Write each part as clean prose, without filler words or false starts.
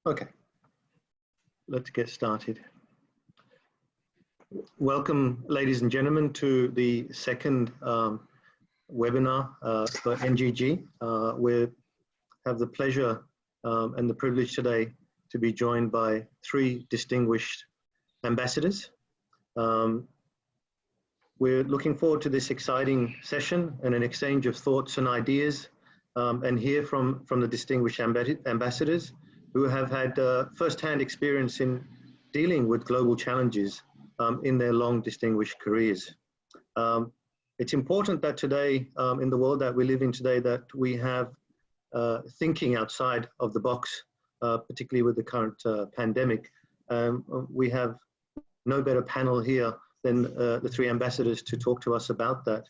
Okay, let's get started. Welcome, ladies and gentlemen, to the second webinar for NGG. We have the pleasure and the privilege today to be joined by three distinguished ambassadors. We're looking forward to this exciting session and an exchange of thoughts and ideas and hear from the distinguished ambassadors who have had first-hand experience in dealing with global challenges in their long distinguished careers. It's important that today, in the world that we live in today, that we have thinking outside of the box, particularly with the current pandemic. We have no better panel here than the three ambassadors to talk to us about that.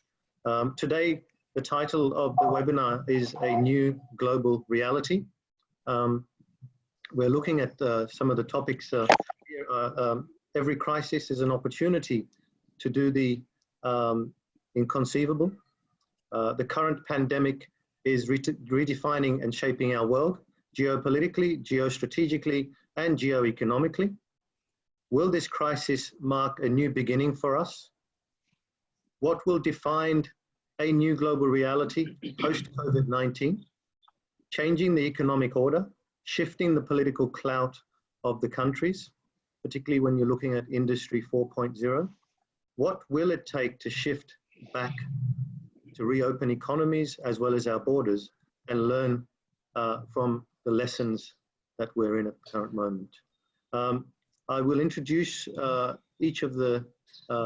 Today, the title of the webinar is A New Global Reality. We're looking at some of the topics here. Every crisis is an opportunity to do the inconceivable. The current pandemic is redefining and shaping our world, geopolitically, geostrategically, and geoeconomically. Will this crisis mark a new beginning for us? What will define a new global reality post-COVID-19? Changing the economic order, shifting the political clout of the countries, particularly when you're looking at Industry 4.0. What will it take to shift back to reopen economies as well as our borders and learn from the lessons that we're in at the current moment? I will introduce each of the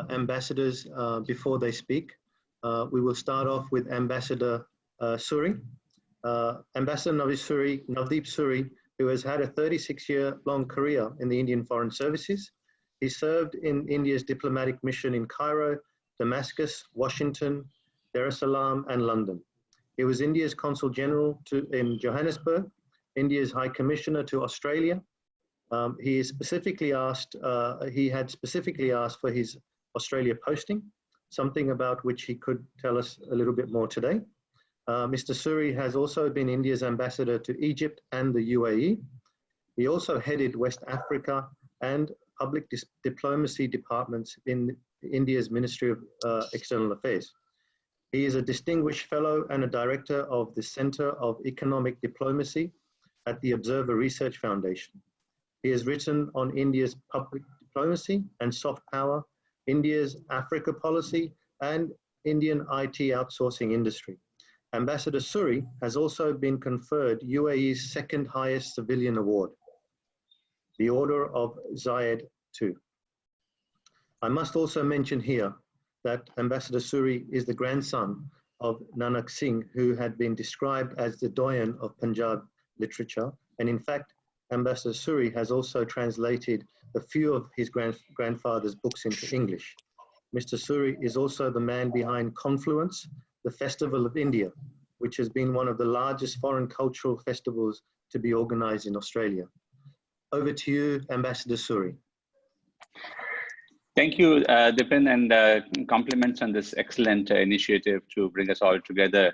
ambassadors before they speak. We will start off with Ambassador Suri. Ambassador Navdeep Suri, who has had a 36-year-long career in the Indian Foreign Services. He served in India's diplomatic mission in Cairo, Damascus, Washington, Dar es Salaam, and London. He was India's Consul General in Johannesburg, India's High Commissioner to Australia. He had specifically asked for his Australia posting, something about which he could tell us a little bit more today. Mr. Suri has also been India's ambassador to Egypt and the UAE. He also headed West Africa and public diplomacy departments in India's Ministry of External Affairs. He is a distinguished fellow and a director of the Center of Economic Diplomacy at the Observer Research Foundation. He has written on India's public diplomacy and soft power, India's Africa policy, and Indian IT outsourcing industry. Ambassador Suri has also been conferred UAE's second highest civilian award, the Order of Zayed II. I must also mention here that Ambassador Suri is the grandson of Nanak Singh, who had been described as the doyen of Punjab literature. And in fact, Ambassador Suri has also translated a few of his grandfather's books into English. Mr. Suri is also the man behind Confluence, the Festival of India, which has been one of the largest foreign cultural festivals to be organized in Australia. Over to you, Ambassador Suri. Thank you, Dipen, and compliments on this excellent initiative to bring us all together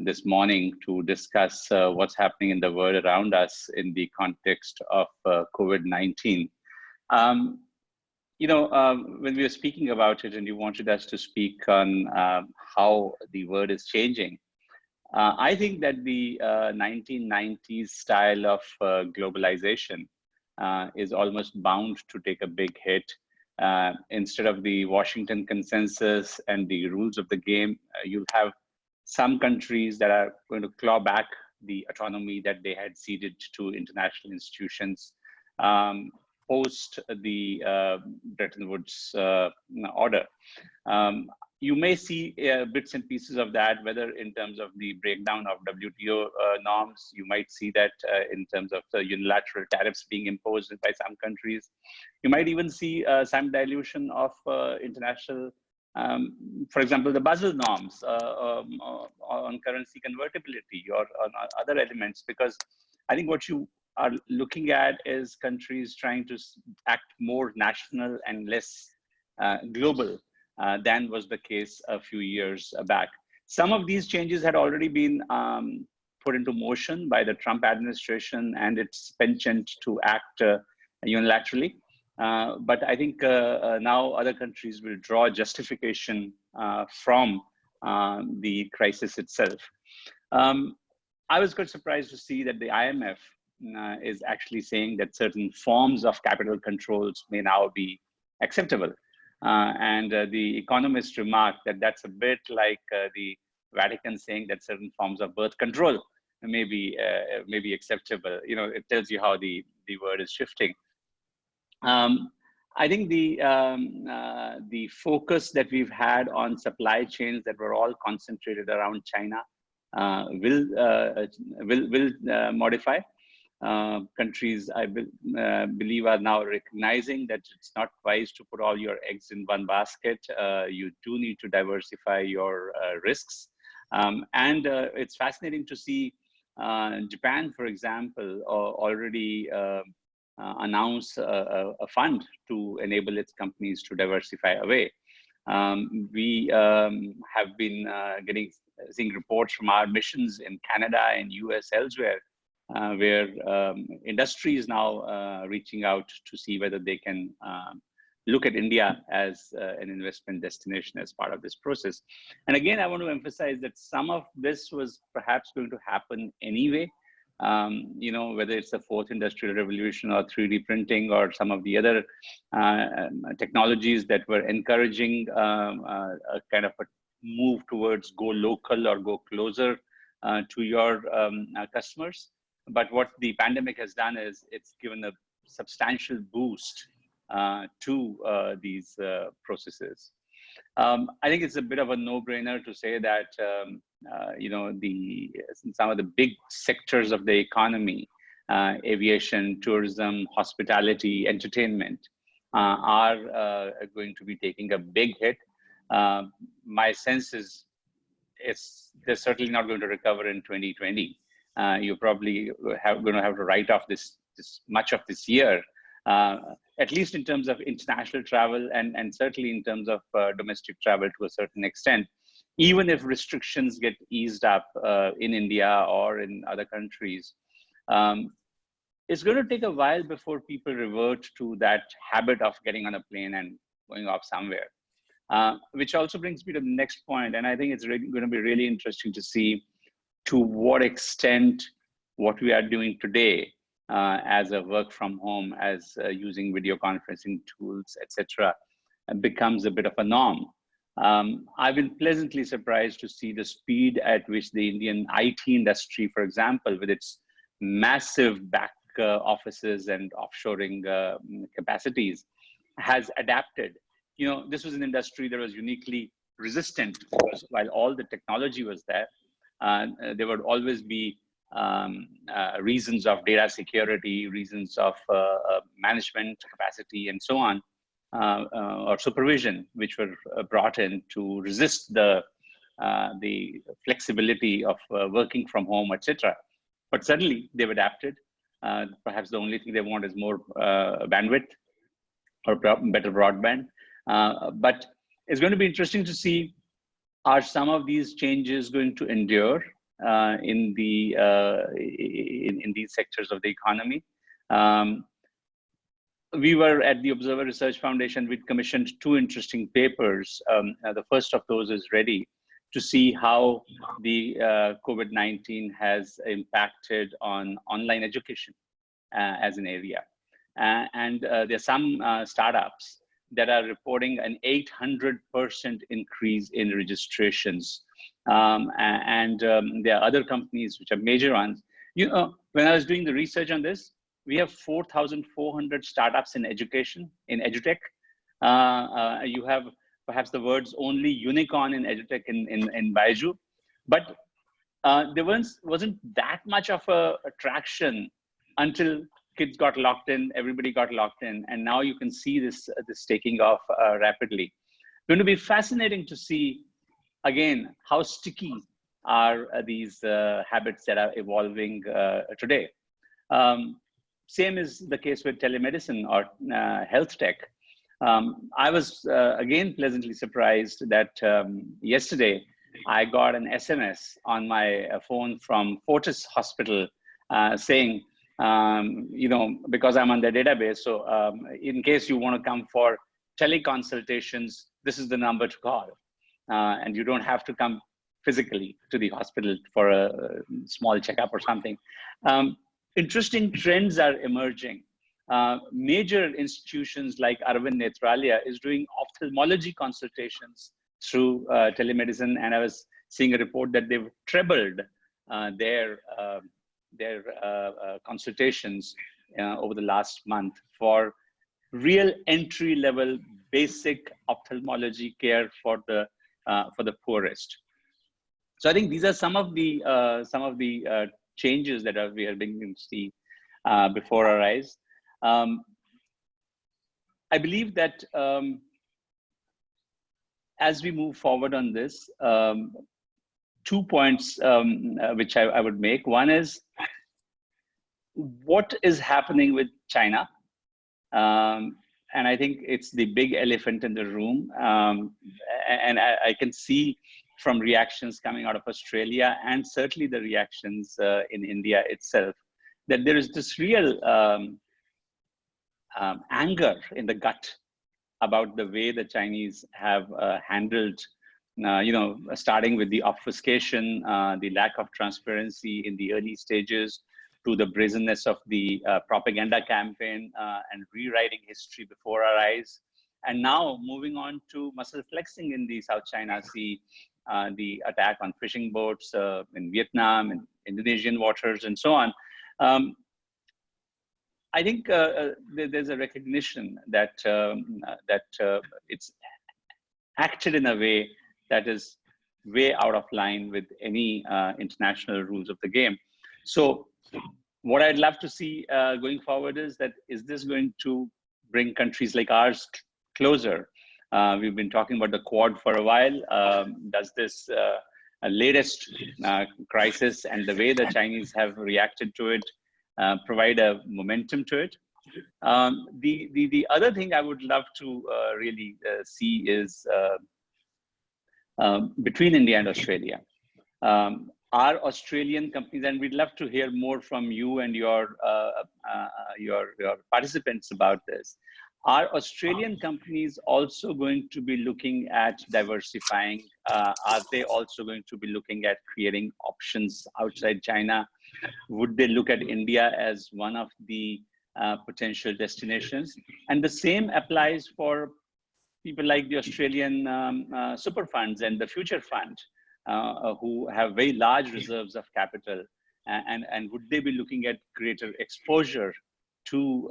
this morning to discuss what's happening in the world around us in the context of COVID-19. When we were speaking about it and you wanted us to speak on how the world is changing, I think that the 1990s style of globalization is almost bound to take a big hit. Instead of the Washington consensus and the rules of the game, you'll have some countries that are going to claw back the autonomy that they had ceded to international institutions post the Bretton Woods order. You may see bits and pieces of that, whether in terms of the breakdown of WTO norms. You might see that in terms of the unilateral tariffs being imposed by some countries. You might even see some dilution of international, for example, the Basel norms on currency convertibility or on other elements, because I think what you are looking at is countries trying to act more national and less global than was the case a few years back. Some of these changes had already been put into motion by the Trump administration and its penchant to act unilaterally. But I think now other countries will draw justification from the crisis itself. I was quite surprised to see that the IMF is actually saying that certain forms of capital controls may now be acceptable. And the economists remarked that that's a bit like the Vatican saying that certain forms of birth control may be acceptable. You know, it tells you how the word is shifting. I think the focus that we've had on supply chains that were all concentrated around China will modify. Countries, I believe, are now recognizing that it's not wise to put all your eggs in one basket. You do need to diversify your risks. And it's fascinating to see Japan, for example, already announce a fund to enable its companies to diversify away. We have been seeing reports from our missions in Canada and US elsewhere, where industry is now reaching out to see whether they can look at India as an investment destination as part of this process. And again, I want to emphasize that some of this was perhaps going to happen anyway. You know, whether it's the fourth industrial revolution or 3D printing or some of the other technologies that were encouraging a kind of a move towards go local or go closer to your customers. But what the pandemic has done is it's given a substantial boost to these processes. I think it's a bit of a no-brainer to say that you know, some of the big sectors of the economy, aviation, tourism, hospitality, entertainment, are going to be taking a big hit. My sense is they're certainly not going to recover in 2020. You're probably going to have to write off this much of this year, at least in terms of international travel and certainly in terms of domestic travel to a certain extent. Even if restrictions get eased up in India or in other countries, it's going to take a while before people revert to that habit of getting on a plane and going off somewhere. Which also brings me to the next point, and I think it's really going to be really interesting to see to what extent what we are doing today as a work from home, as using video conferencing tools, etc., becomes a bit of a norm. I've been pleasantly surprised to see the speed at which the Indian IT industry, for example, with its massive back offices and offshoring capacities, has adapted. You know, this was an industry that was uniquely resistant because while all the technology was there, there would always be reasons of data security, reasons of management capacity, and so on, or supervision, which were brought in to resist the flexibility of working from home, etc. But suddenly they've adapted. Perhaps the only thing they want is more bandwidth or better broadband. But it's going to be interesting to see, are some of these changes going to endure in these sectors of the economy? We were at the Observer Research Foundation, we commissioned 2 interesting papers. The first of those is ready to see how the COVID-19 has impacted on online education as an area. And there are some startups that are reporting an 800% increase in registrations. There are other companies which are major ones. You know, when I was doing the research on this, we have 4,400 startups in education, in edutech. You have perhaps the words only unicorn in edutech in Baiju, but there wasn't that much of a traction until kids got locked in, everybody got locked in, and now you can see this taking off rapidly. It's going to be fascinating to see, again, how sticky are these habits that are evolving today. Same is the case with telemedicine or health tech. I was, again, pleasantly surprised that yesterday, I got an SMS on my phone from Fortis Hospital saying, because I'm on the database, so in case you want to come for teleconsultations, this is the number to call. And you don't have to come physically to the hospital for a small checkup or something. Interesting trends are emerging. Major institutions like Arvind Netralia is doing ophthalmology consultations through telemedicine, and I was seeing a report that they've trebled their consultations over the last month for real entry-level basic ophthalmology care for the poorest. So I think these are some of the changes that we are beginning to see before our eyes. I believe that as we move forward on this, 2 points which I would make. One is, what is happening with China? And I think it's the big elephant in the room. And I can see from reactions coming out of Australia, and certainly the reactions in India itself, that there is this real anger in the gut about the way the Chinese have handled, starting with the obfuscation, the lack of transparency in the early stages, to the brazenness of the propaganda campaign and rewriting history before our eyes. And now moving on to muscle flexing in the South China Sea, the attack on fishing boats in Vietnam and Indonesian waters and so on. I think there's a recognition that it's acted in a way that is way out of line with any international rules of the game. So what I'd love to see going forward is this going to bring countries like ours closer? We've been talking about the Quad for a while. Does this latest crisis and the way the Chinese have reacted to it provide a momentum to it? The other thing I would love to really see is between India and Australia. Are Australian companies, and we'd love to hear more from you and your participants about this. Are Australian companies also going to be looking at diversifying? Are they also going to be looking at creating options outside China? Would they look at India as one of the potential destinations? And the same applies for people like the Australian super funds and the Future Fund, who have very large reserves of capital. And would they be looking at greater exposure to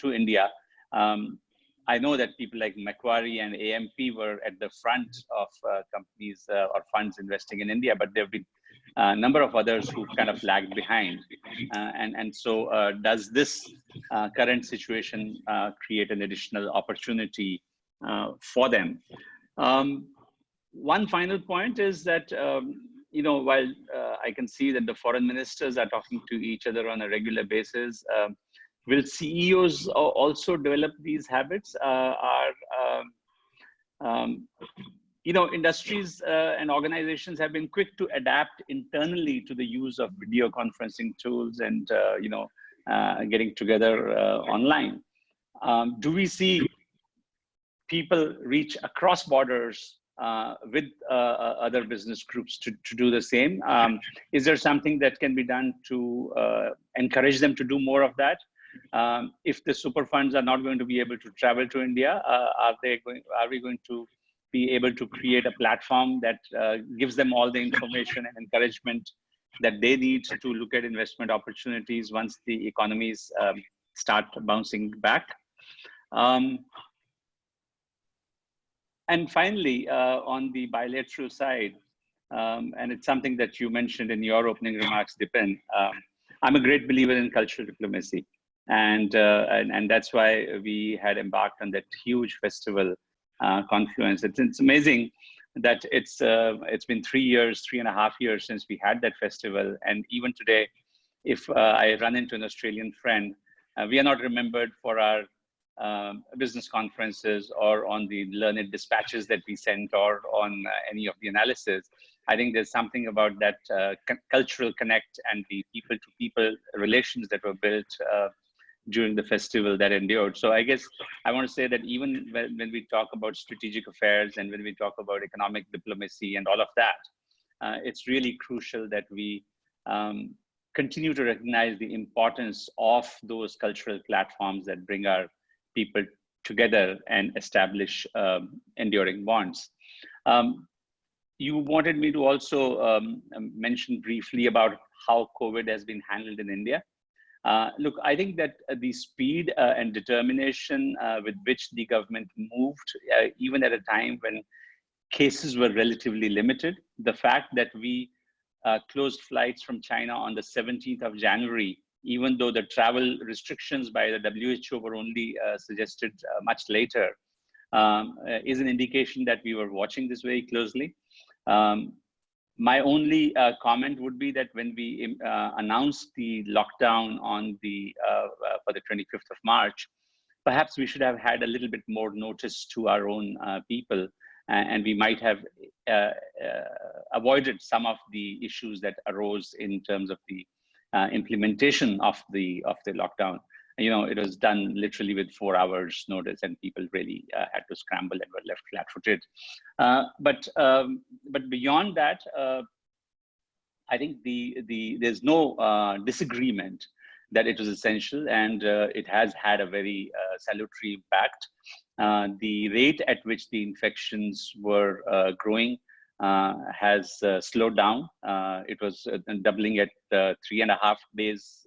India? I know that people like Macquarie and AMP were at the front of companies or funds investing in India, but there have been a number of others who kind of lagged behind. So does this current situation create an additional opportunity for them? One final point is that, while I can see that the foreign ministers are talking to each other on a regular basis, will CEOs also develop these habits? Industries and organizations have been quick to adapt internally to the use of video conferencing tools and, getting together online. Do we see people reach across borders with other business groups to do the same? Is there something that can be done to encourage them to do more of that? If the super funds are not going to be able to travel to India, are we going to be able to create a platform that gives them all the information and encouragement that they need to look at investment opportunities once the economies start bouncing back? And finally, on the bilateral side, and it's something that you mentioned in your opening remarks, Dipen, I'm a great believer in cultural diplomacy. And that's why we had embarked on that huge festival, Confluence. It's amazing that it's been 3.5 years since we had that festival. And even today, if I run into an Australian friend, we are not remembered for our business conferences or on the learned dispatches that we sent or on any of the analysis. I think there's something about that cultural connect and the people-to-people relations that were built during the festival that endured. So I guess I want to say that even when we talk about strategic affairs and when we talk about economic diplomacy and all of that, it's really crucial that we continue to recognize the importance of those cultural platforms that bring our people together and establish enduring bonds. You wanted me to also mention briefly about how COVID has been handled in India. Look, I think that the speed and determination with which the government moved, even at a time when cases were relatively limited, the fact that we closed flights from China on the 17th of January, even though the travel restrictions by the WHO were only suggested much later, is an indication that we were watching this very closely. My only comment would be that when we announced the lockdown on for the 25th of March, perhaps we should have had a little bit more notice to our own people, and we might have avoided some of the issues that arose in terms of the implementation of the lockdown. You know, it was done literally with 4 hours notice, and people really had to scramble and were left flat-footed. But beyond that, I think there's no disagreement that it was essential, and it has had a very salutary impact. The rate at which the infections were growing has slowed down. It was doubling at 3.5 days.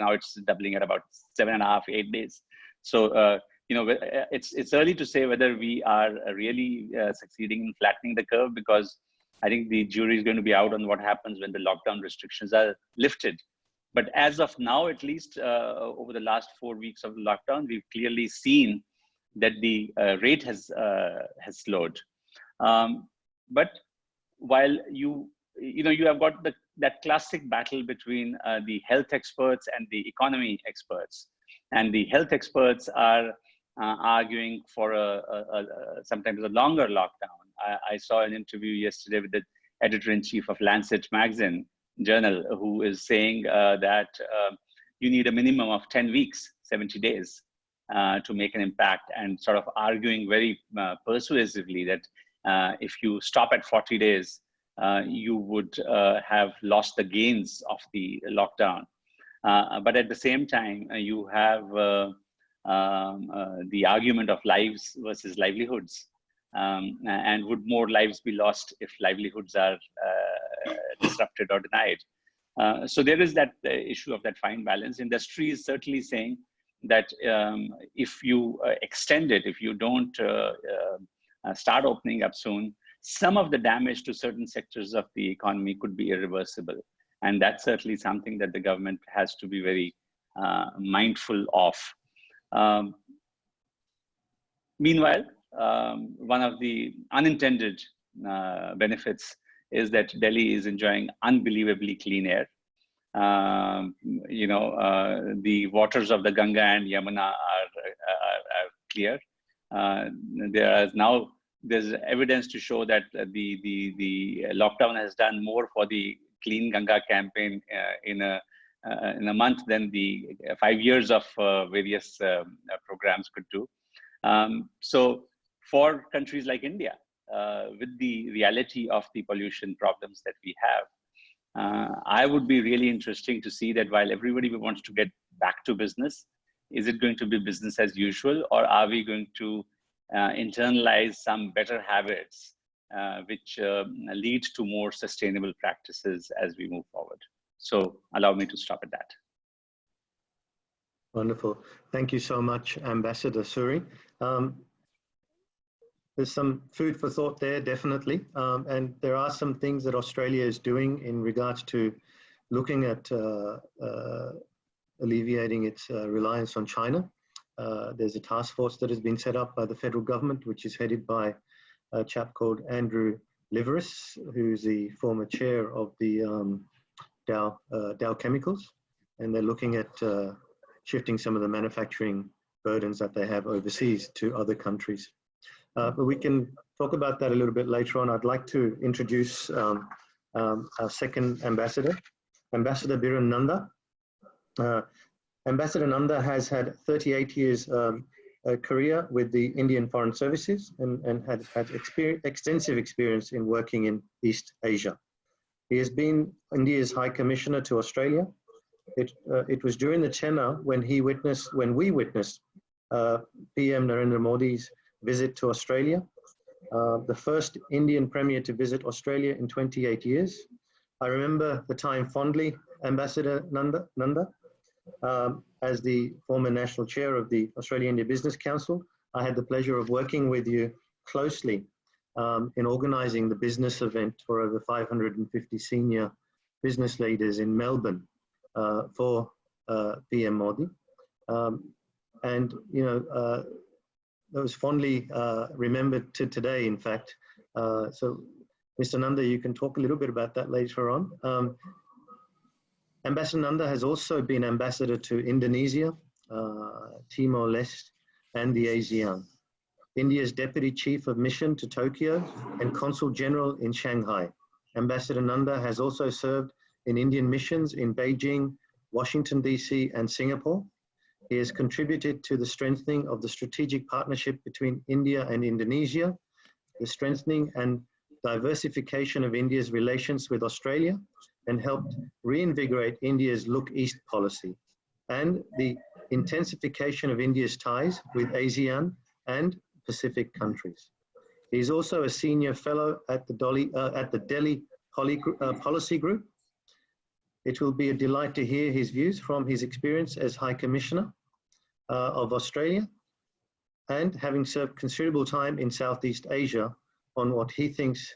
Now it's doubling at about 7.5, 8 days. So, you know, it's early to say whether we are really succeeding in flattening the curve, because I think the jury is going to be out on what happens when the lockdown restrictions are lifted. But as of now, at least over the last 4 weeks of the lockdown, we've clearly seen that the rate has slowed. But while you have got that classic battle between the health experts and the economy experts, and the health experts are arguing for sometimes a longer lockdown. I saw an interview yesterday with the editor-in-chief of Lancet magazine journal, who is saying that you need a minimum of 10 weeks, 70 days to make an impact, and sort of arguing very persuasively that if you stop at 40 days, you would have lost the gains of the lockdown. But at the same time, you have the argument of lives versus livelihoods. And would more lives be lost if livelihoods are disrupted or denied? So there is that issue of that fine balance. Industry is certainly saying that if you extend it, if you don't start opening up soon, some of the damage to certain sectors of the economy could be irreversible. And that's certainly something that the government has to be very mindful of. Meanwhile, one of the unintended benefits is that Delhi is enjoying unbelievably clean air. The waters of the Ganga and Yamuna are clear. There's evidence to show that the lockdown has done more for the Clean Ganga campaign in a month than the 5 years of various programs could do. So for countries like India, with the reality of the pollution problems that we have, I would be really interesting to see that while everybody wants to get back to business, is it going to be business as usual, or are we going to internalize some better habits which lead to more sustainable practices as we move forward? So allow me to stop at that. Wonderful. Thank you so much, Ambassador Suri. There's some food for thought there, definitely. And there are some things that Australia is doing in regards to looking at alleviating its reliance on China. There's a task force that has been set up by the federal government, which is headed by a chap called Andrew Liveris, who's the former chair of the Dow Chemicals. And they're looking at shifting some of the manufacturing burdens that they have overseas to other countries. But we can talk about that a little bit later on. I'd like to introduce our second ambassador, Ambassador Biren Nanda. Ambassador Nanda has had 38 years career with the Indian Foreign Services and had extensive experience in working in East Asia. He has been India's High Commissioner to Australia. It was during the tenure when we witnessed PM Narendra Modi's visit to Australia, the first Indian Premier to visit Australia in 28 years. I remember the time fondly, Ambassador Nanda. As the former National Chair of the Australia-India Business Council, I had the pleasure of working with you closely in organising the business event for over 550 senior business leaders in Melbourne for PM Modi. And, you know, that was fondly remembered to today, in fact. So, Mr. Nanda, you can talk a little bit about that later on. Ambassador Nanda has also been ambassador to Indonesia, Timor-Leste, and the ASEAN. India's Deputy Chief of Mission to Tokyo and Consul General in Shanghai. Ambassador Nanda has also served in Indian missions in Beijing, Washington, DC, and Singapore. He has contributed to the strengthening of the strategic partnership between India and Indonesia, the strengthening and diversification of India's relations with Australia, and helped reinvigorate India's Look East policy, and the intensification of India's ties with ASEAN and Pacific countries. He is also a senior fellow at the Delhi Policy Group. It will be a delight to hear his views from his experience as High Commissioner of Australia, and having served considerable time in Southeast Asia, on what he thinks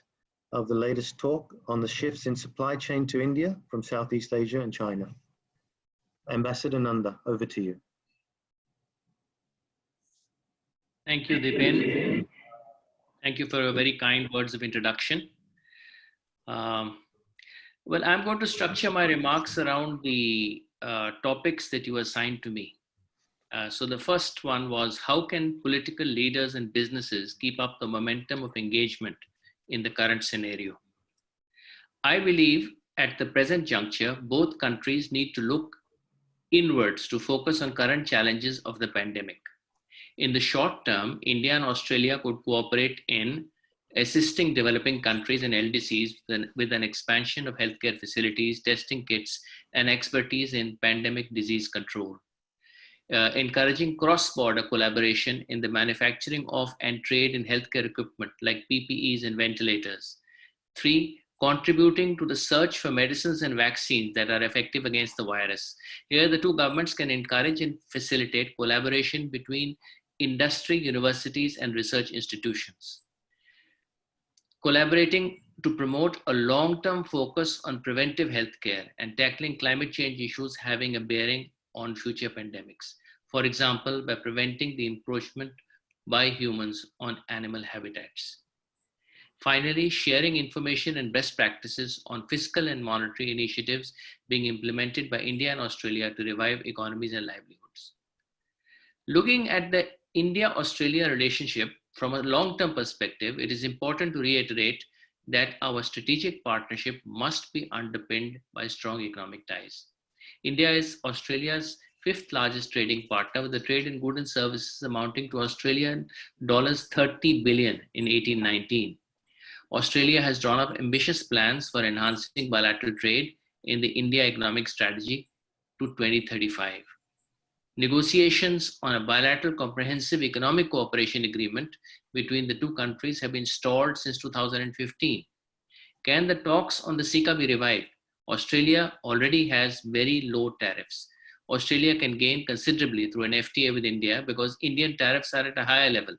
of the latest talk on the shifts in supply chain to India from Southeast Asia and China. Ambassador Nanda, over to you. Thank you, Dipen. Thank you for your very kind words of introduction. Well, I'm going to structure my remarks around the topics that you assigned to me. So the first one was, how can political leaders and businesses keep up the momentum of engagement in the current scenario? I believe at the present juncture, both countries need to look inwards to focus on current challenges of the pandemic. In the short term, India and Australia could cooperate in assisting developing countries and LDCs with an expansion of healthcare facilities, testing kits, and expertise in pandemic disease control. Encouraging cross-border collaboration in the manufacturing of and trade in healthcare equipment like PPEs and ventilators. 3, contributing to the search for medicines and vaccines that are effective against the virus. Here, the two governments can encourage and facilitate collaboration between industry, universities, and research institutions. Collaborating to promote a long-term focus on preventive healthcare and tackling climate change issues having a bearing on future pandemics. For example, by preventing the encroachment by humans on animal habitats. Finally, sharing information and best practices on fiscal and monetary initiatives being implemented by India and Australia to revive economies and livelihoods. Looking at the India-Australia relationship from a long-term perspective, it is important to reiterate that our strategic partnership must be underpinned by strong economic ties. India is Australia's 5th largest trading partner, with a trade in goods and services amounting to Australian dollars 30 billion in 1819. Australia has drawn up ambitious plans for enhancing bilateral trade in the India Economic Strategy to 2035. Negotiations on a bilateral comprehensive economic cooperation agreement between the two countries have been stalled since 2015. Can the talks on the CECA be revived? Australia already has very low tariffs. Australia can gain considerably through an FTA with India because Indian tariffs are at a higher level.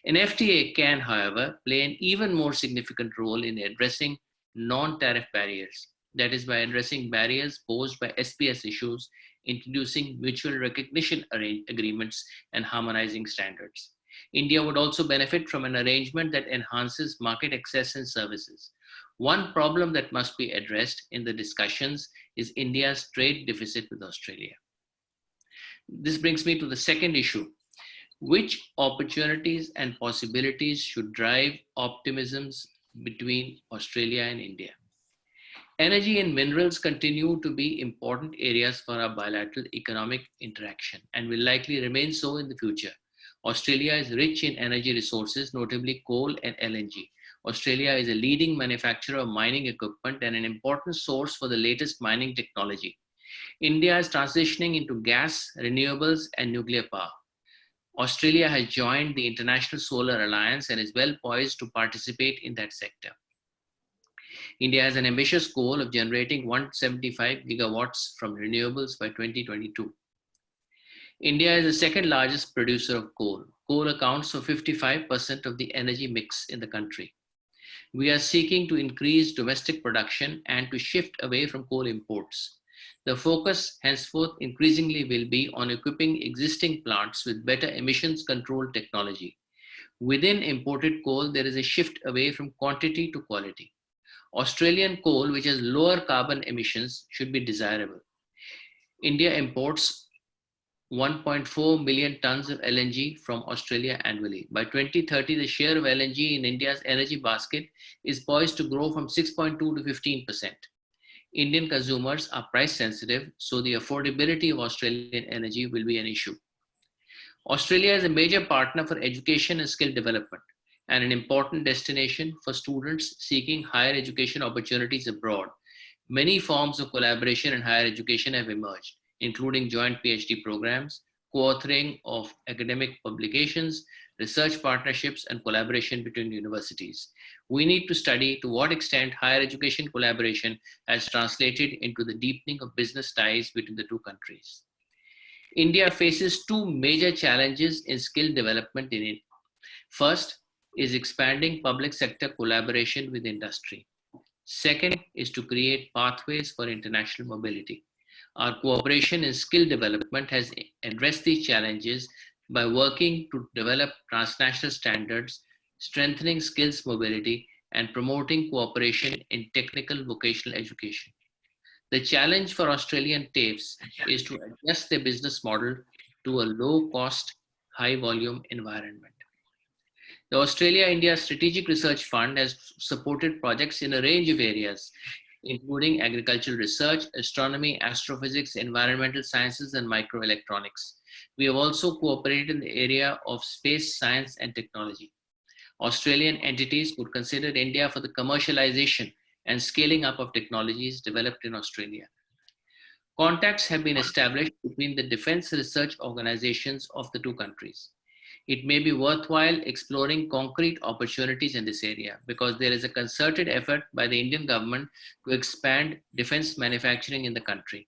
An FTA can, however, play an even more significant role in addressing non-tariff barriers. That is, by addressing barriers posed by SPS issues, introducing mutual recognition agreements, and harmonizing standards. India would also benefit from an arrangement that enhances market access and services. One problem that must be addressed in the discussions is India's trade deficit with Australia. This brings me to the second issue Which opportunities and possibilities should drive optimisms between Australia and India? Energy and minerals continue to be important areas for our bilateral economic interaction and will likely remain so in the future. Australia is rich in energy resources, notably coal and LNG. Australia is a leading manufacturer of mining equipment and an important source for the latest mining technology. India is transitioning into gas, renewables, and nuclear power. Australia has joined the International Solar Alliance and is well poised to participate in that sector. India has an ambitious goal of generating 175 gigawatts from renewables by 2022. India is the second largest producer of coal. Coal accounts for 55% of the energy mix in the country. We are seeking to increase domestic production and to shift away from coal imports. The focus henceforth increasingly will be on equipping existing plants with better emissions control technology. Within imported coal, there is a shift away from quantity to quality. Australian coal, which has lower carbon emissions, should be desirable. India imports 1.4 million tons of LNG from Australia annually. By 2030, the share of LNG in India's energy basket is poised to grow from 6.2 to 15%. Indian consumers are price sensitive, so the affordability of Australian energy will be an issue. Australia is a major partner for education and skill development and an important destination for students seeking higher education opportunities abroad. Many forms of collaboration in higher education have emerged, including joint PhD programs, co-authoring of academic publications, research partnerships, and collaboration between universities. We need to study to what extent higher education collaboration has translated into the deepening of business ties between the two countries. India faces two major challenges in skill development in it. First is expanding public sector collaboration with industry. Second is to create pathways for international mobility. Our cooperation in skill development has addressed these challenges by working to develop transnational standards, strengthening skills mobility, and promoting cooperation in technical vocational education. The challenge for Australian TAFEs is to adjust their business model to a low-cost, high-volume environment. The Australia-India Strategic Research Fund has supported projects in a range of areas, including agricultural research, astronomy, astrophysics, environmental sciences, and microelectronics. We have also cooperated in the area of space science and technology. Australian entities could consider India for the commercialization and scaling up of technologies developed in Australia. Contacts have been established between the defense research organizations of the two countries. It may be worthwhile exploring concrete opportunities in this area because there is a concerted effort by the Indian government to expand defense manufacturing in the country.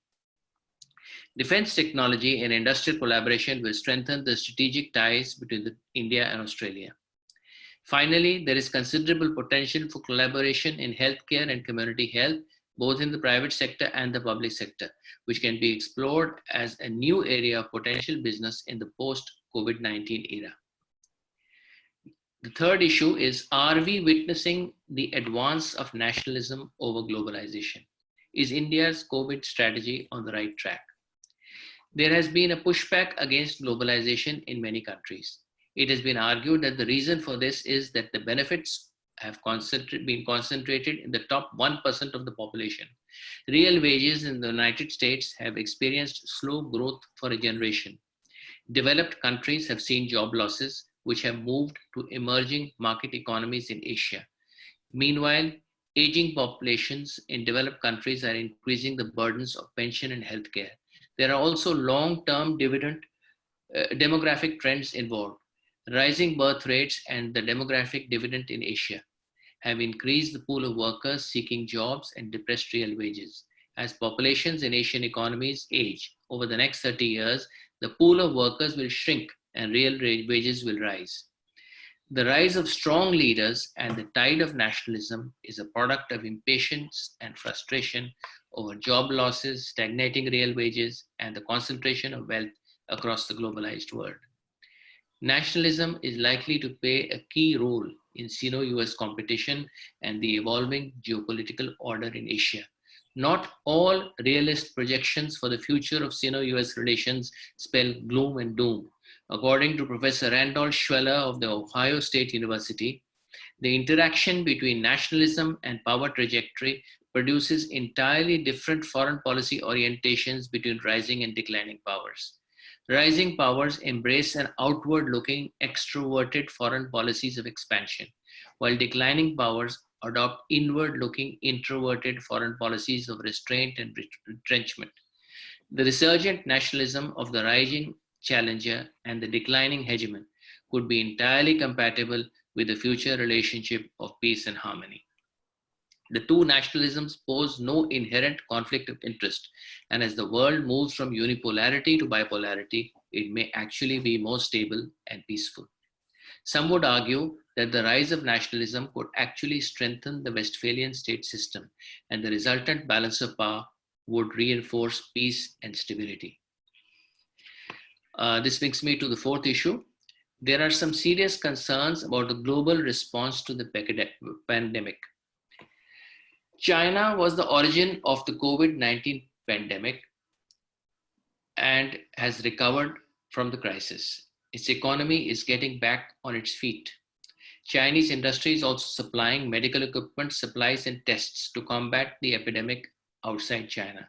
Defense technology and industrial collaboration will strengthen the strategic ties between India and Australia. Finally, there is considerable potential for collaboration in healthcare and community health, both in the private sector and the public sector, which can be explored as a new area of potential business in the post-COVID-19 era. The third issue is, are we witnessing the advance of nationalism over globalization? Is India's COVID strategy on the right track? There has been a pushback against globalization in many countries. It has been argued that the reason for this is that the benefits have been concentrated in the top 1% of the population. Real wages in the United States have experienced slow growth for a generation. Developed countries have seen job losses, which have moved to emerging market economies in Asia. Meanwhile, aging populations in developed countries are increasing the burdens of pension and healthcare. There are also long-term demographic trends involved. Rising birth rates and the demographic dividend in Asia have increased the pool of workers seeking jobs and depressed real wages. As populations in Asian economies age, over the next 30 years, the pool of workers will shrink and real wages will rise. The rise of strong leaders and the tide of nationalism is a product of impatience and frustration over job losses, stagnating real wages, and the concentration of wealth across the globalized world. Nationalism is likely to play a key role in Sino-US competition and the evolving geopolitical order in Asia. Not all realist projections for the future of Sino-US relations spell gloom and doom. According to Professor Randolph Schweller of the Ohio State University, the interaction between nationalism and power trajectory produces entirely different foreign policy orientations between rising and declining powers. Rising powers embrace an outward-looking, extroverted foreign policies of expansion, while declining powers adopt inward-looking, introverted foreign policies of restraint and retrenchment. The resurgent nationalism of the rising challenger and the declining hegemon could be entirely compatible with the future relationship of peace and harmony. The two nationalisms pose no inherent conflict of interest, and as the world moves from unipolarity to bipolarity, it may actually be more stable and peaceful. Some would argue that the rise of nationalism could actually strengthen the Westphalian state system, and the resultant balance of power would reinforce peace and stability. This brings me to the fourth issue. There are some serious concerns about the global response to the pandemic. China was the origin of the COVID-19 pandemic and has recovered from the crisis. Its economy is getting back on its feet. Chinese industry is also supplying medical equipment, supplies, and tests to combat the epidemic outside China.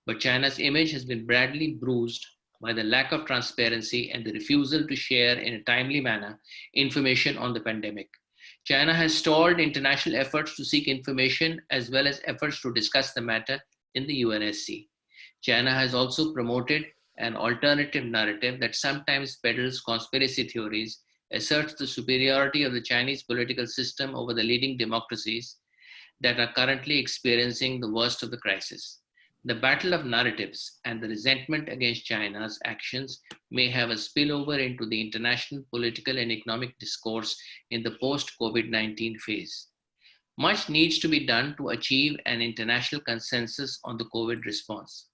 But China's image has been badly bruised by the lack of transparency and the refusal to share in a timely manner information on the pandemic. China has stalled international efforts to seek information as well as efforts to discuss the matter in the UNSC. China has also promoted an alternative narrative that sometimes peddles conspiracy theories, asserts the superiority of the Chinese political system over the leading democracies that are currently experiencing the worst of the crisis. The battle of narratives and the resentment against China's actions may have a spillover into the international political and economic discourse in the post-COVID-19 phase. Much needs to be done to achieve an international consensus on the COVID response.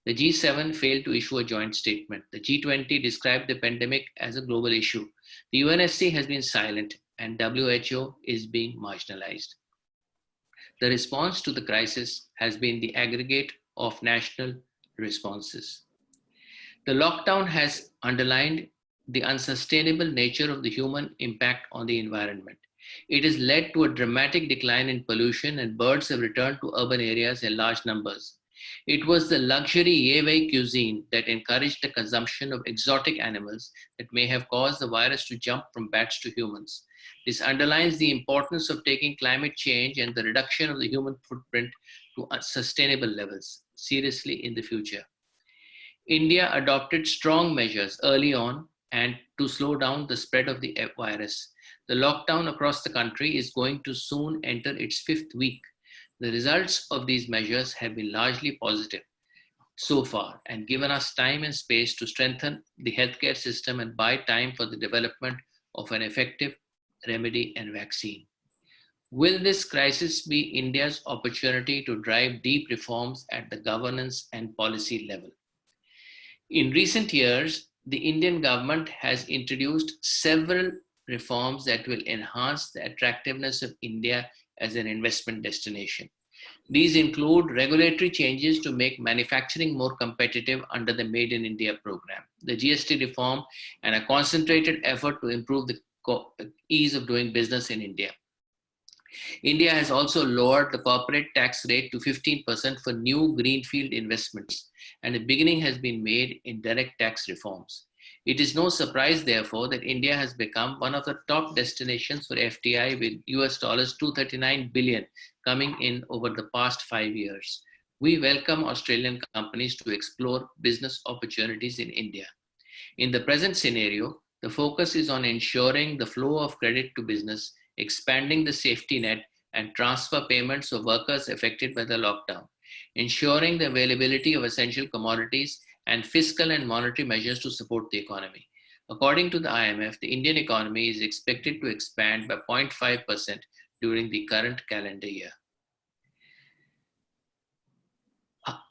The G7 failed to issue a joint statement. The G20 described the pandemic as a global issue. The UNSC has been silent, and WHO is being marginalized. The response to the crisis has been the aggregate of national responses. The lockdown has underlined the unsustainable nature of the human impact on the environment. It has led to a dramatic decline in pollution, and birds have returned to urban areas in large numbers. It was the luxury Yewei cuisine that encouraged the consumption of exotic animals that may have caused the virus to jump from bats to humans. This underlines the importance of taking climate change and the reduction of the human footprint to sustainable levels seriously in the future. India adopted strong measures early on and to slow down the spread of the virus. The lockdown across the country is going to soon enter its fifth week. The results of these measures have been largely positive so far and given us time and space to strengthen the healthcare system and buy time for the development of an effective remedy and vaccine. Will this crisis be India's opportunity to drive deep reforms at the governance and policy level? In recent years, the Indian government has introduced several reforms that will enhance the attractiveness of India as an investment destination. These include regulatory changes to make manufacturing more competitive under the Made in India program, the GST reform, and a concentrated effort to improve the ease of doing business in India. India has also lowered the corporate tax rate to 15% for new greenfield investments, and a beginning has been made in direct tax reforms. It is no surprise, therefore, that India has become one of the top destinations for FDI with US dollars 239 billion coming in over the past 5 years. We welcome Australian companies to explore business opportunities in India. In the present scenario, the focus is on ensuring the flow of credit to business, expanding the safety net, and transfer payments of workers affected by the lockdown, ensuring the availability of essential commodities, and fiscal and monetary measures to support the economy. According to the IMF, the Indian economy is expected to expand by 0.5% during the current calendar year.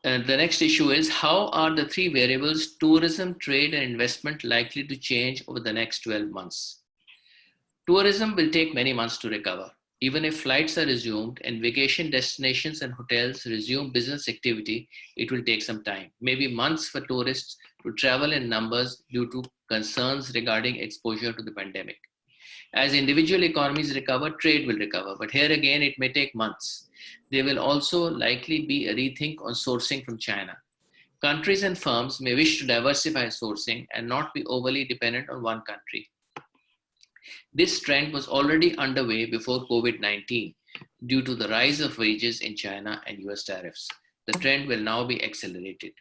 The next issue is, how are the three variables, tourism, trade, and investment, likely to change over the next 12 months? Tourism will take many months to recover. Even if flights are resumed and vacation destinations and hotels resume business activity, it will take some time, maybe months for tourists to travel in numbers due to concerns regarding exposure to the pandemic. As individual economies recover, trade will recover, but here again, it may take months. There will also likely be a rethink on sourcing from China. Countries and firms may wish to diversify sourcing and not be overly dependent on one country. This trend was already underway before COVID-19 due to the rise of wages in China and US tariffs. The trend will now be accelerated.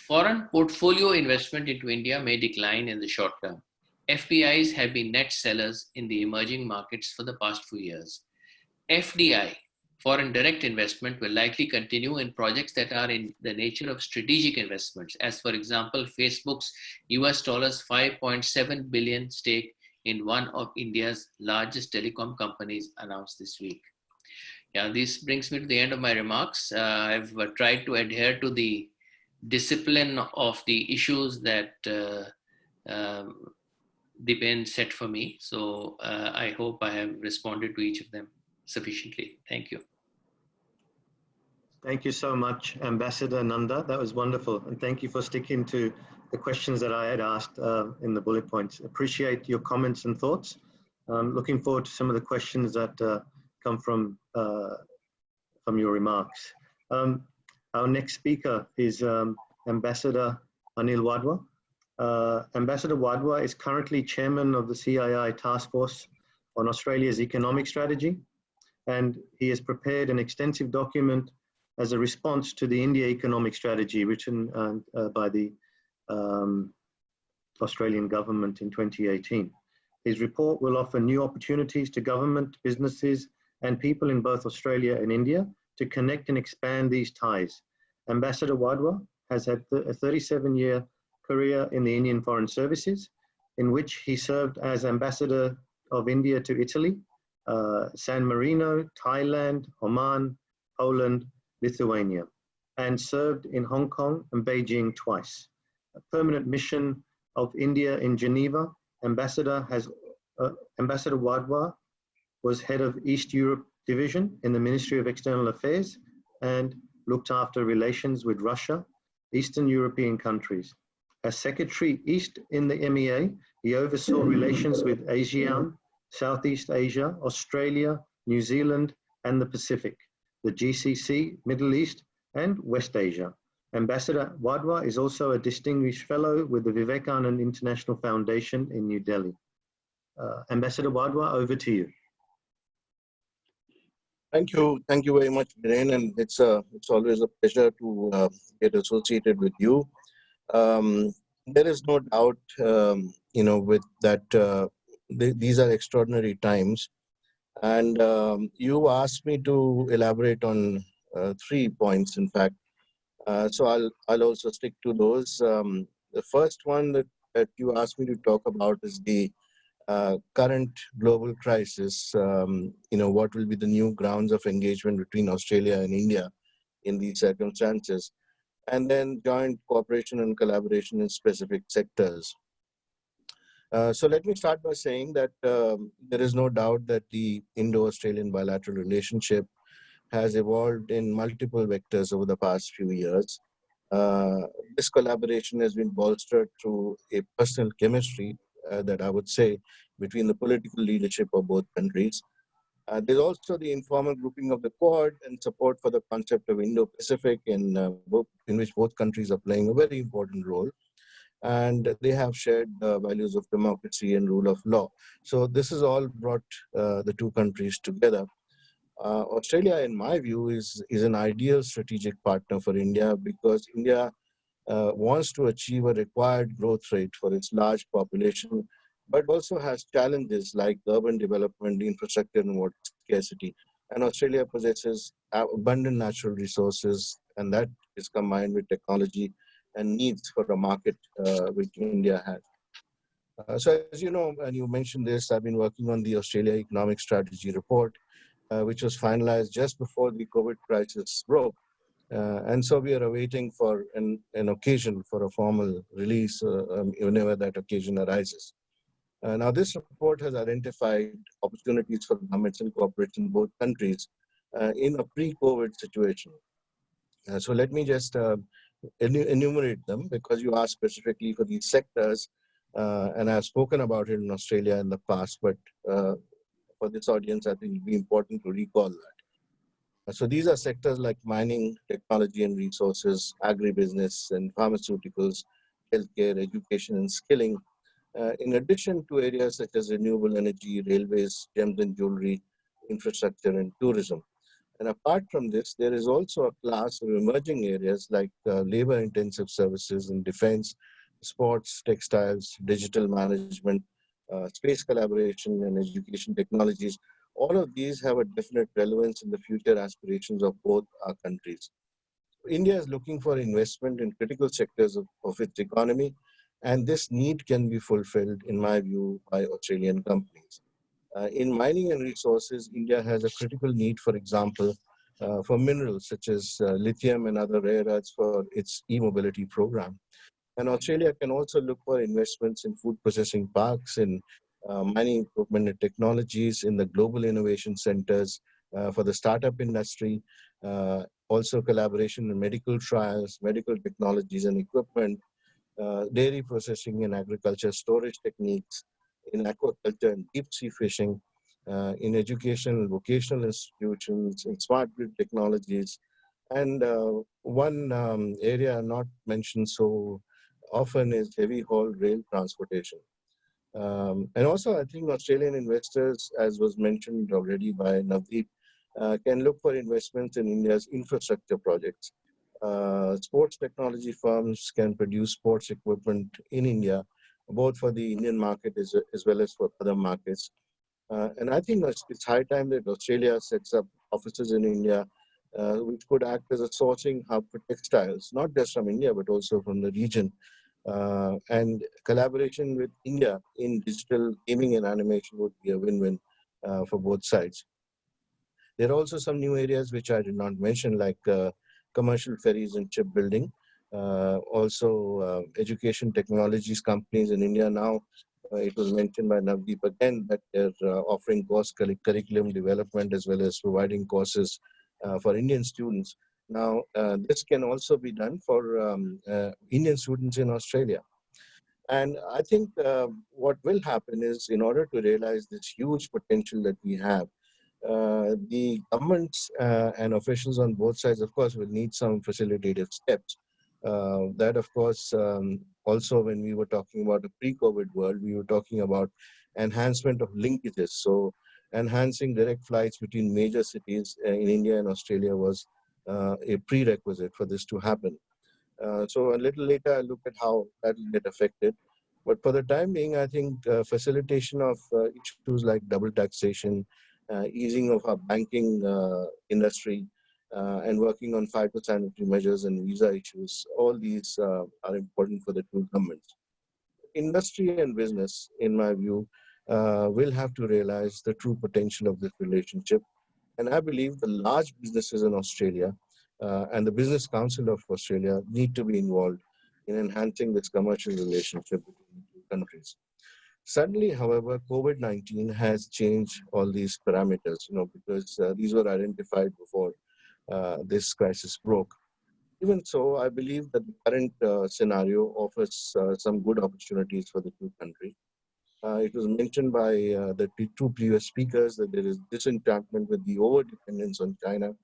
Foreign portfolio investment into India may decline in the short term. FPIs have been net sellers in the emerging markets for the past few years. FDI, foreign direct investment, will likely continue in projects that are in the nature of strategic investments, as for example, Facebook's US dollars 5.7 billion stake in one of India's largest telecom companies announced this week. Yeah, this brings me to the end of my remarks. I've tried to adhere to the discipline of the issues that Dipen set for me. So I hope I have responded to each of them sufficiently. Thank you. Thank you so much, Ambassador Nanda. That was wonderful. And thank you for sticking to the questions that I had asked in the bullet points. Appreciate your comments and thoughts. Looking forward to some of the questions that come from your remarks. Our next speaker is Ambassador Anil Wadhwa. Ambassador Wadhwa is currently chairman of the CII Task Force on Australia's Economic Strategy, and he has prepared an extensive document as a response to the India Economic Strategy written by the Australian government in 2018. His report will offer new opportunities to government, businesses, and people in both Australia and India to connect and expand these ties. Ambassador Wadhwa has had a 37-year career in the Indian Foreign Services, in which he served as Ambassador of India to Italy, San Marino, Thailand, Oman, Poland, Lithuania, and served in Hong Kong and Beijing twice. A permanent mission of India in Geneva, Ambassador Wadhwa was head of East Europe Division in the Ministry of External Affairs and looked after relations with Russia, Eastern European countries. As Secretary East in the MEA, he oversaw relations with ASEAN, Southeast Asia, Australia, New Zealand, and the Pacific, the GCC, Middle East, and West Asia. Ambassador Wadhwa is also a distinguished fellow with the Vivekananda International Foundation in New Delhi. Ambassador Wadhwa, over to you. Thank you very much, Biren, and it's always a pleasure to get associated with you. There is no doubt, with that these are extraordinary times, and you asked me to elaborate on 3 points, in fact. So I'll also stick to those. The first one that you asked me to talk about is the current global crisis. What will be the new grounds of engagement between Australia and India in these circumstances, and then joint cooperation and collaboration in specific sectors. So let me start by saying that there is no doubt that the Indo-Australian bilateral relationship has evolved in multiple vectors over the past few years. This collaboration has been bolstered through a personal chemistry that I would say between the political leadership of both countries. There's also the informal grouping of the Quad and support for the concept of Indo-Pacific in which both countries are playing a very important role. And they have shared values of democracy and rule of law. So this has all brought the two countries together. Australia, in my view, is an ideal strategic partner for India because India wants to achieve a required growth rate for its large population, but also has challenges like urban development, infrastructure, and water scarcity. And Australia possesses abundant natural resources, and that is combined with technology and needs for a market which India has. So as you know, and you mentioned this, I've been working on the Australia Economic Strategy report, which was finalized just before the COVID crisis broke. And so we are awaiting for an occasion for a formal release whenever that occasion arises. Now, this report has identified opportunities for governments and corporates in both countries in a pre-COVID situation. So let me just enumerate them because you asked specifically for these sectors, and I've spoken about it in Australia in the past, but for this audience, I think it would be important to recall that. So these are sectors like mining, technology and resources, agribusiness and pharmaceuticals, healthcare, education and skilling, in addition to areas such as renewable energy, railways, gems and jewelry, infrastructure and tourism. And apart from this, there is also a class of emerging areas like labor-intensive services in defense, sports, textiles, digital management, space collaboration, and education technologies. All of these have a definite relevance in the future aspirations of both our countries. India is looking for investment in critical sectors of its economy, and this need can be fulfilled, in my view, by Australian companies. In mining and resources, India has a critical need, for example, for minerals such as lithium and other rare earths for its e-mobility program. And Australia can also look for investments in food processing parks, in mining equipment and technologies, in the global innovation centers for the startup industry, also collaboration in medical trials, medical technologies and equipment, dairy processing and agriculture storage techniques, in aquaculture and deep sea fishing, in education and vocational institutions, in smart grid technologies, and one area not mentioned so often is heavy haul rail transportation. And also, I think Australian investors, as was mentioned already by Navdeep, can look for investments in India's infrastructure projects. Sports technology firms can produce sports equipment in India, both for the Indian market as well as for other markets. And I think it's high time that Australia sets up offices in India, which could act as a sourcing hub for textiles, not just from India, but also from the region. And collaboration with India in digital gaming and animation would be a win-win for both sides. There are also some new areas which I did not mention, like commercial ferries and shipbuilding. Also, education technologies companies in India now. It was mentioned by Navdeep again that they're offering course curriculum development as well as providing courses for Indian students. Now, this can also be done for Indian students in Australia. And I think what will happen is, in order to realize this huge potential that we have, the governments and officials on both sides, of course, will need some facilitative steps. That, of course, also when we were talking about a pre-COVID world, we were talking about enhancement of linkages. So enhancing direct flights between major cities in India and Australia was a prerequisite for this to happen. So a little later, I'll look at how that will get affected. But for the time being, I think facilitation of issues like double taxation, easing of our banking industry, and working on phytosanitary measures and visa issues, all these are important for the two governments. Industry and business, in my view, will have to realize the true potential of this relationship. And I believe the large businesses in Australia and the Business Council of Australia need to be involved in enhancing this commercial relationship between the two countries. Suddenly, however, COVID-19 has changed all these parameters, because these were identified before this crisis broke. Even so, I believe that the current scenario offers some good opportunities for the two countries. It was mentioned by the two previous speakers that there is disenchantment with the over-dependence on China,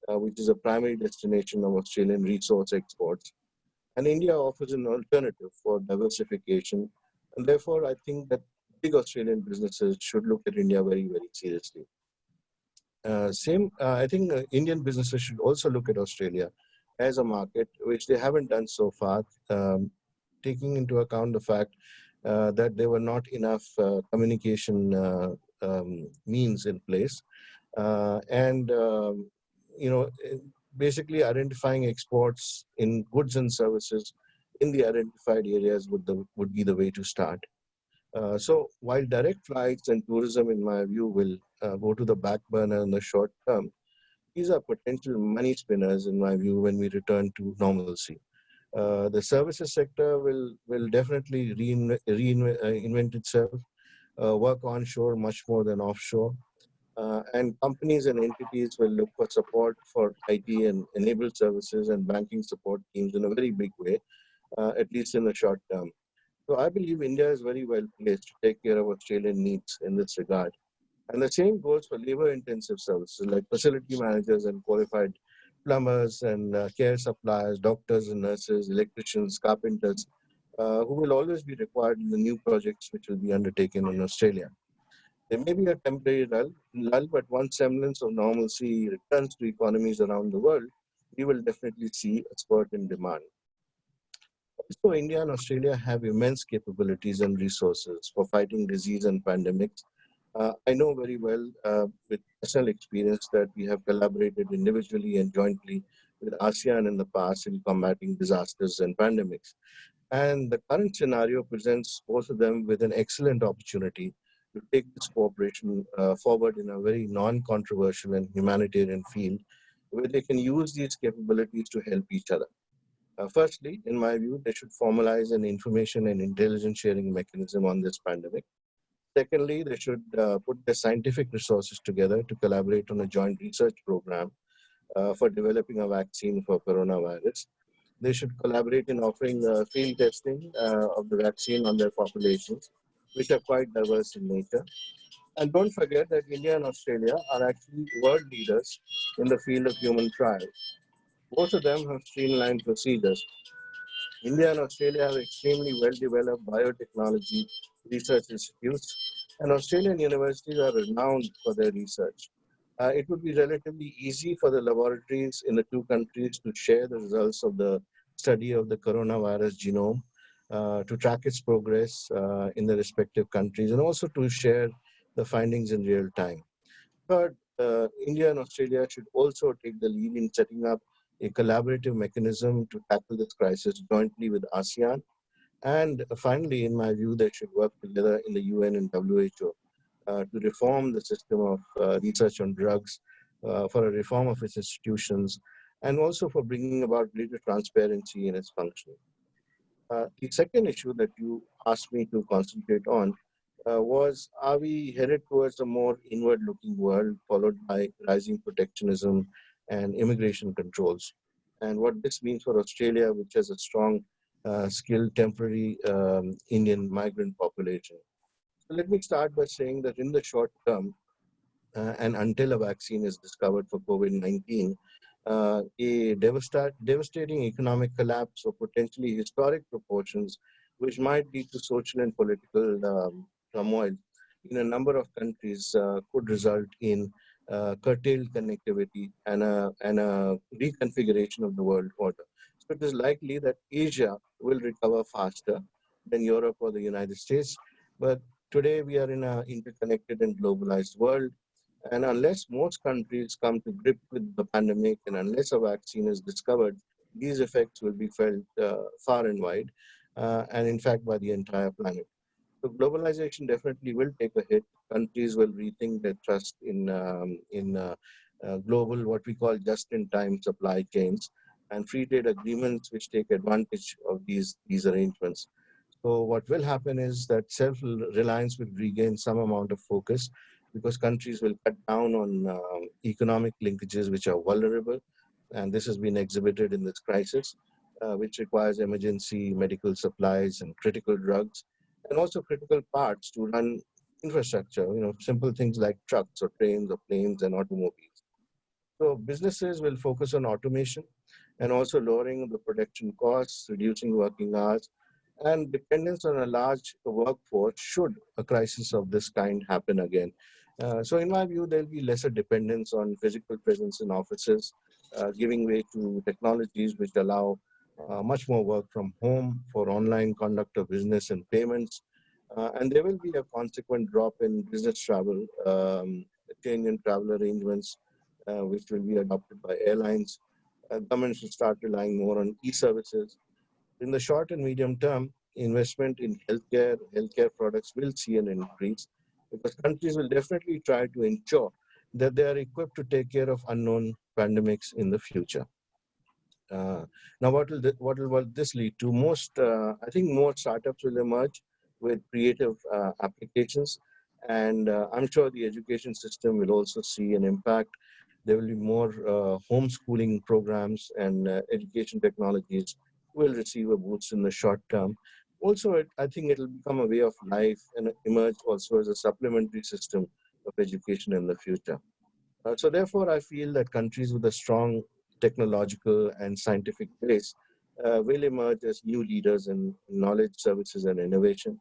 which is a primary destination of Australian resource exports. And India offers an alternative for diversification. And therefore, I think that big Australian businesses should look at India very, very seriously. I think Indian businesses should also look at Australia as a market, which they haven't done so far, taking into account the fact that there were not enough communication means in place. Basically identifying exports in goods and services in the identified areas would be the way to start. So while direct flights and tourism, in my view, will go to the back burner in the short term, these are potential money spinners, in my view, when we return to normalcy. The services sector will definitely reinvent itself. work onshore much more than offshore. And companies and entities will look for support for IT and enabled services and banking support teams in a very big way, at least in the short term. So I believe India is very well placed to take care of Australian needs in this regard. And the same goes for labor-intensive services like facility managers and qualified plumbers and care suppliers, doctors and nurses, electricians, carpenters, who will always be required in the new projects which will be undertaken in Australia. There may be a temporary lull, but once semblance of normalcy returns to economies around the world, we will definitely see a spurt in demand. Also, India and Australia have immense capabilities and resources for fighting disease and pandemics. I know very well with personal experience that we have collaborated individually and jointly with ASEAN in the past in combating disasters and pandemics. And the current scenario presents both of them with an excellent opportunity to take this cooperation forward in a very non-controversial and humanitarian field where they can use these capabilities to help each other. Firstly, in my view, they should formalize an information and intelligence sharing mechanism on this pandemic. Secondly, they should put their scientific resources together to collaborate on a joint research program for developing a vaccine for coronavirus. They should collaborate in offering field testing of the vaccine on their populations, which are quite diverse in nature. And don't forget that India and Australia are actually world leaders in the field of human trials. Both of them have streamlined procedures. India and Australia have extremely well-developed biotechnology research institutes, and Australian universities are renowned for their research. It would be relatively easy for the laboratories in the two countries to share the results of the study of the coronavirus genome, to track its progress in the respective countries, and also to share the findings in real time. Third, India and Australia should also take the lead in setting up a collaborative mechanism to tackle this crisis jointly with ASEAN. And finally, in my view, they should work together in the UN and WHO to reform the system of research on drugs, for a reform of its institutions, and also for bringing about greater transparency in its functioning. The second issue that you asked me to concentrate on was, are we headed towards a more inward-looking world followed by rising protectionism and immigration controls? And what this means for Australia, which has a strong, skilled, temporary Indian migrant population. So let me start by saying that in the short term, and until a vaccine is discovered for COVID-19, a devastating economic collapse of potentially historic proportions, which might lead to social and political turmoil in a number of countries, could result in curtailed connectivity and a reconfiguration of the world order. So it is likely that Asia will recover faster than Europe or the United States. But today we are in an interconnected and globalized world. And unless most countries come to grip with the pandemic and unless a vaccine is discovered, these effects will be felt far and wide, and in fact by the entire planet. So globalization definitely will take a hit. Countries will rethink their trust in global, what we call just-in-time supply chains, and free trade agreements which take advantage of these arrangements. So what will happen is that self-reliance will regain some amount of focus because countries will cut down on economic linkages which are vulnerable. And this has been exhibited in this crisis, which requires emergency medical supplies and critical drugs, and also critical parts to run infrastructure, simple things like trucks or trains or planes and automobiles. So businesses will focus on automation and also lowering the production costs, reducing working hours, and dependence on a large workforce should a crisis of this kind happen again. So in my view, there'll be lesser dependence on physical presence in offices, giving way to technologies which allow much more work from home for online conduct of business and payments. And there will be a consequent drop in business travel, change in travel arrangements, which will be adopted by airlines. Governments will start relying more on e-services. In the short and medium term, investment in healthcare products will see an increase because countries will definitely try to ensure that they are equipped to take care of unknown pandemics in the future. Now, what will this lead to? I think more startups will emerge with creative applications. And I'm sure the education system will also see an impact. There will be more homeschooling programs, and education technologies will receive a boost in the short term. Also, I think it will become a way of life and emerge also as a supplementary system of education in the future. So therefore, I feel that countries with a strong technological and scientific base will emerge as new leaders in knowledge, services, and innovation.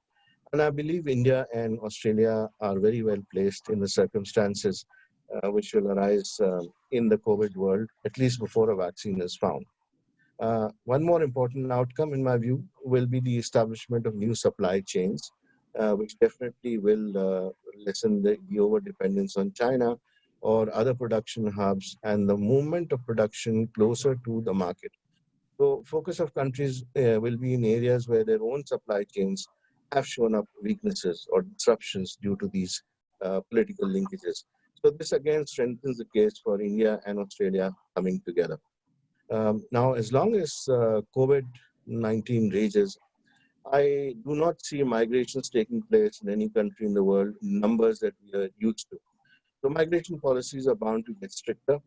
And I believe India and Australia are very well placed in the circumstances which will arise in the COVID world, at least before a vaccine is found. One more important outcome, in my view, will be the establishment of new supply chains, which definitely will lessen the over dependence on China or other production hubs and the movement of production closer to the market. So, focus of countries will be in areas where their own supply chains have shown up weaknesses or disruptions due to these political linkages. So, this again strengthens the case for India and Australia coming together. Now, as long as COVID-19 rages, I do not see migrations taking place in any country in the world in numbers that we are used to. So migration policies are bound to get stricter.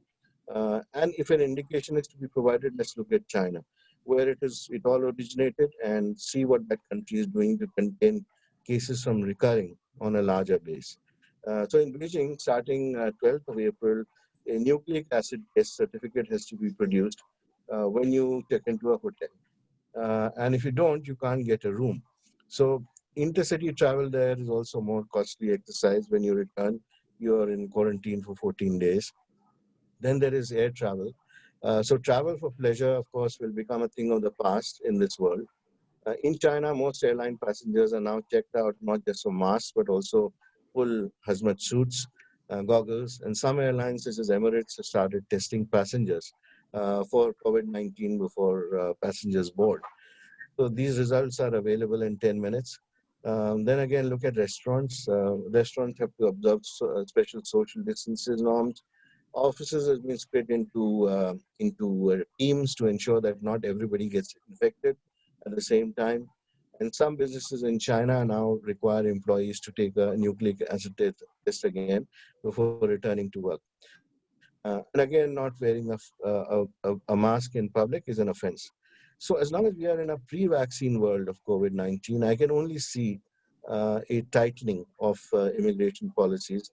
And if an indication is to be provided, let's look at China, where it all originated, and see what that country is doing to contain cases from recurring on a larger base. So in Beijing, starting 12th of April, a nucleic acid test certificate has to be produced when you check into a hotel. And if you don't, you can't get a room. So intercity travel there is also more costly exercise. When you return, you're in quarantine for 14 days. Then there is air travel. So travel for pleasure, of course, will become a thing of the past in this world. In China, most airline passengers are now checked out not just for masks, but also full hazmat suits, goggles, and some airlines, such as Emirates, have started testing passengers for COVID-19 before passengers board. So these results are available in 10 minutes. Then again, look at restaurants. Restaurants have to observe special social distances norms. Offices has been split into teams to ensure that not everybody gets infected at the same time. And some businesses in China now require employees to take a nucleic acid test again before returning to work. And again, not wearing a mask in public is an offense. So as long as we are in a pre-vaccine world of COVID-19, I can only see a tightening of immigration policies.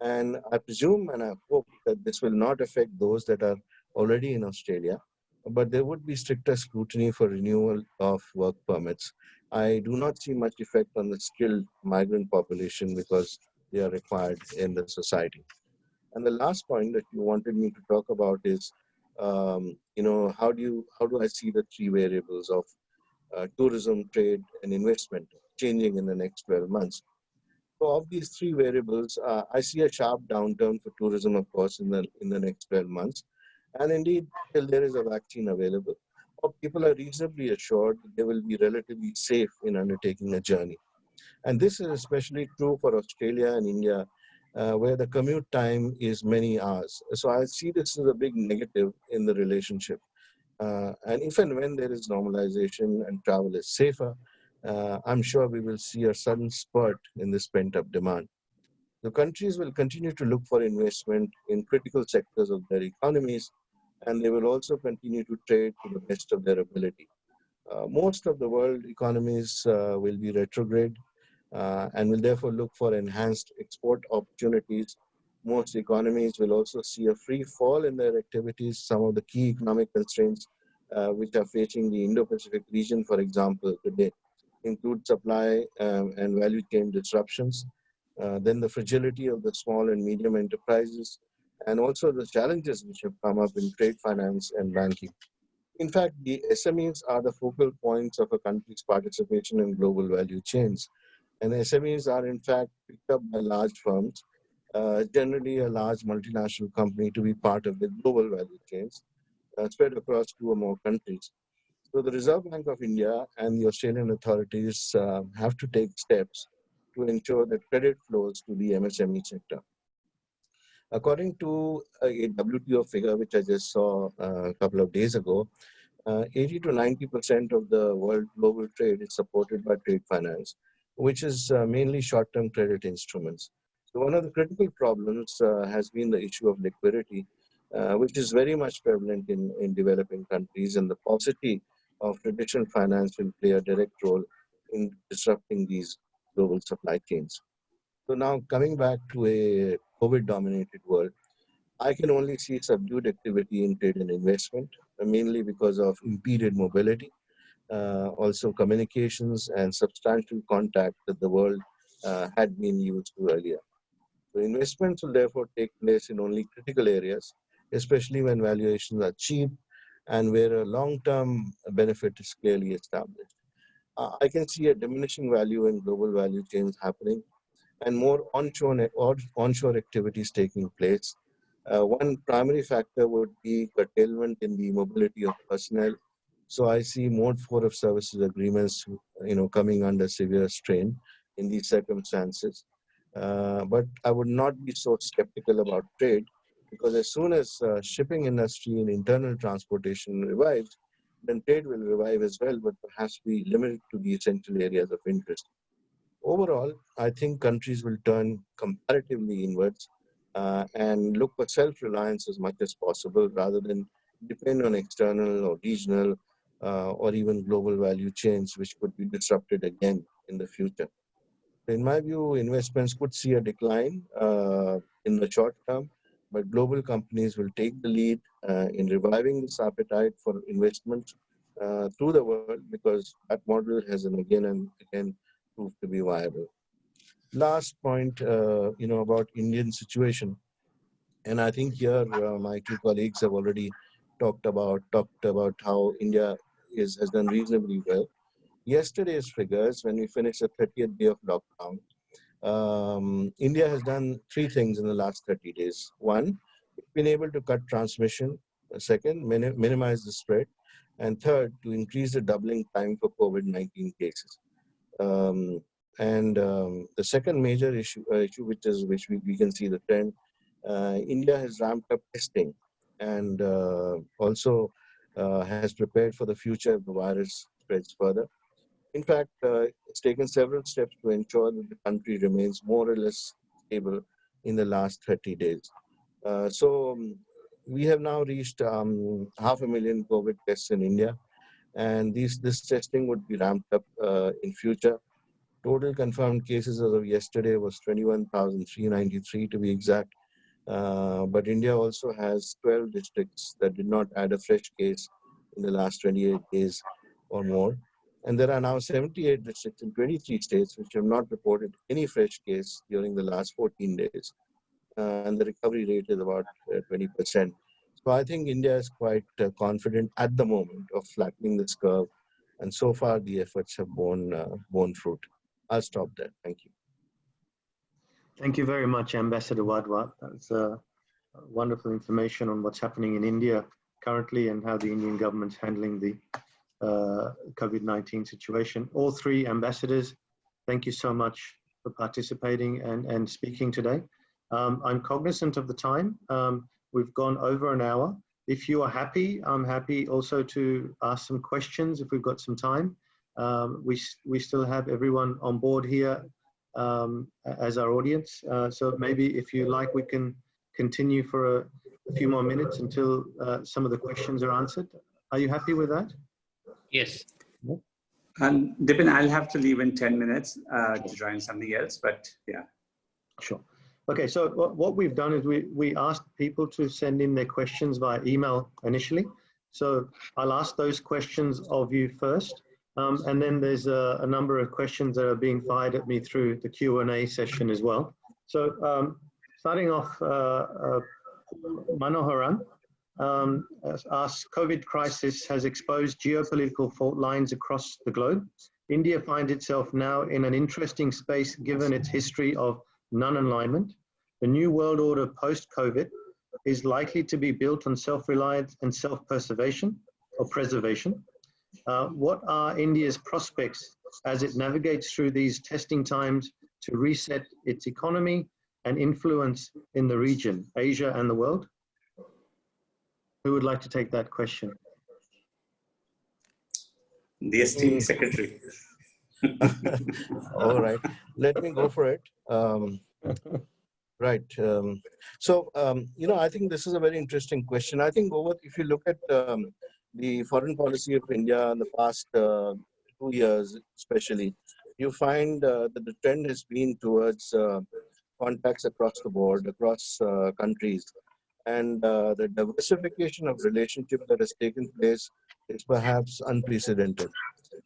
And I presume and I hope that this will not affect those that are already in Australia, but there would be stricter scrutiny for renewal of work permits. I do not see much effect on the skilled migrant population because they are required in the society. And the last point that you wanted me to talk about is, how do I see the three variables of tourism, trade, and investment changing in the next 12 months? So of these three variables, I see a sharp downturn for tourism, of course, in the next 12 months. And indeed, till there is a vaccine available, or people are reasonably assured that they will be relatively safe in undertaking a journey. And this is especially true for Australia and India, where the commute time is many hours. So I see this as a big negative in the relationship. And if and when there is normalization and travel is safer, I'm sure we will see a sudden spurt in this pent-up demand. The countries will continue to look for investment in critical sectors of their economies, and they will also continue to trade to the best of their ability. Most of the world economies will be retrograde and will therefore look for enhanced export opportunities. Most economies will also see a free fall in their activities. Some of the key economic constraints which are facing the Indo-Pacific region, for example, today, include supply and value chain disruptions, then the fragility of the small and medium enterprises, and also the challenges which have come up in trade finance and banking. In fact, the SMEs are the focal points of a country's participation in global value chains. And SMEs are in fact picked up by large firms, generally a large multinational company, to be part of the global value chains spread across two or more countries. So the Reserve Bank of India and the Australian authorities have to take steps to ensure that credit flows to the MSME sector. According to a WTO figure, which I just saw a couple of days ago, 80 to 90% of the world global trade is supported by trade finance. which is mainly short-term credit instruments. So one of the critical problems has been the issue of liquidity, which is very much prevalent in developing countries, and the paucity of traditional finance will play a direct role in disrupting these global supply chains. So now coming back to a COVID-dominated world, I can only see subdued activity in trade and investment, mainly because of impeded mobility, also communications and substantial contact that the world had been used to earlier. So investments will therefore take place in only critical areas, especially when valuations are cheap and where a long-term benefit is clearly established. I can see a diminishing value in global value chains happening and more onshore activities taking place. One primary factor would be curtailment in the mobility of personnel. So I see mode 4 of services agreements, coming under severe strain in these circumstances. But I would not be so skeptical about trade, because as soon as shipping industry and internal transportation revives, then trade will revive as well, but perhaps be limited to the essential areas of interest. Overall, I think countries will turn comparatively inwards and look for self-reliance as much as possible rather than depend on external or regional or even global value chains, which could be disrupted again in the future. In my view, investments could see a decline in the short term, but global companies will take the lead in reviving this appetite for investment through the world, because that model has again and again proved to be viable. Last point, about Indian situation, and I think here my two colleagues have already talked about how India has done reasonably well. Yesterday's figures, when we finished the 30th day of lockdown, India has done three things in the last 30 days. One, it's been able to cut transmission. Second, minimize the spread. And third, to increase the doubling time for COVID-19 cases. The second major issue which we can see the trend, India has ramped up testing and also has prepared for the future if the virus spreads further. In fact, it's taken several steps to ensure that the country remains more or less stable in the last 30 days. We have now reached 500,000 COVID tests in India, and this testing would be ramped up in future. Total confirmed cases as of yesterday was 21,393 to be exact. But India also has 12 districts that did not add a fresh case in the last 28 days or more. And there are now 78 districts in 23 states which have not reported any fresh case during the last 14 days. And the recovery rate is about 20%. So I think India is quite confident at the moment of flattening this curve. And so far, the efforts have borne fruit. I'll stop there. Thank you. Thank you very much, Ambassador Wadhwa. That's wonderful information on what's happening in India currently and how the Indian government's handling the COVID-19 situation. All three ambassadors, thank you so much for participating and speaking today. I'm cognizant of the time. We've gone over an hour. If you are happy, I'm happy also to ask some questions if we've got some time. We still have everyone on board here as our audience. So maybe if you like, we can continue for a few more minutes until some of the questions are answered. Are you happy with that? Yes. And Dipen, I'll have to leave in 10 minutes to join something else, but yeah. Sure. Okay, so what we've done is we asked people to send in their questions via email initially. So I'll ask those questions of you first. And then there's a number of questions that are being fired at me through the Q&A session as well. So starting off, Manoharan asks, COVID crisis has exposed geopolitical fault lines across the globe. India finds itself now in an interesting space given its history of non-alignment. The new world order post-COVID is likely to be built on self-reliance and self-preservation or preservation. What are India's prospects as it navigates through these testing times to reset its economy and influence in the region, Asia and the world? Who would like to take that question? The esteemed secretary. All right, let me go for it. Right. I think this is a very interesting question. I think if you look at the foreign policy of India in the past 2 years, especially, you find that the trend has been towards contacts across the board, across countries. And the diversification of relationship that has taken place is perhaps unprecedented.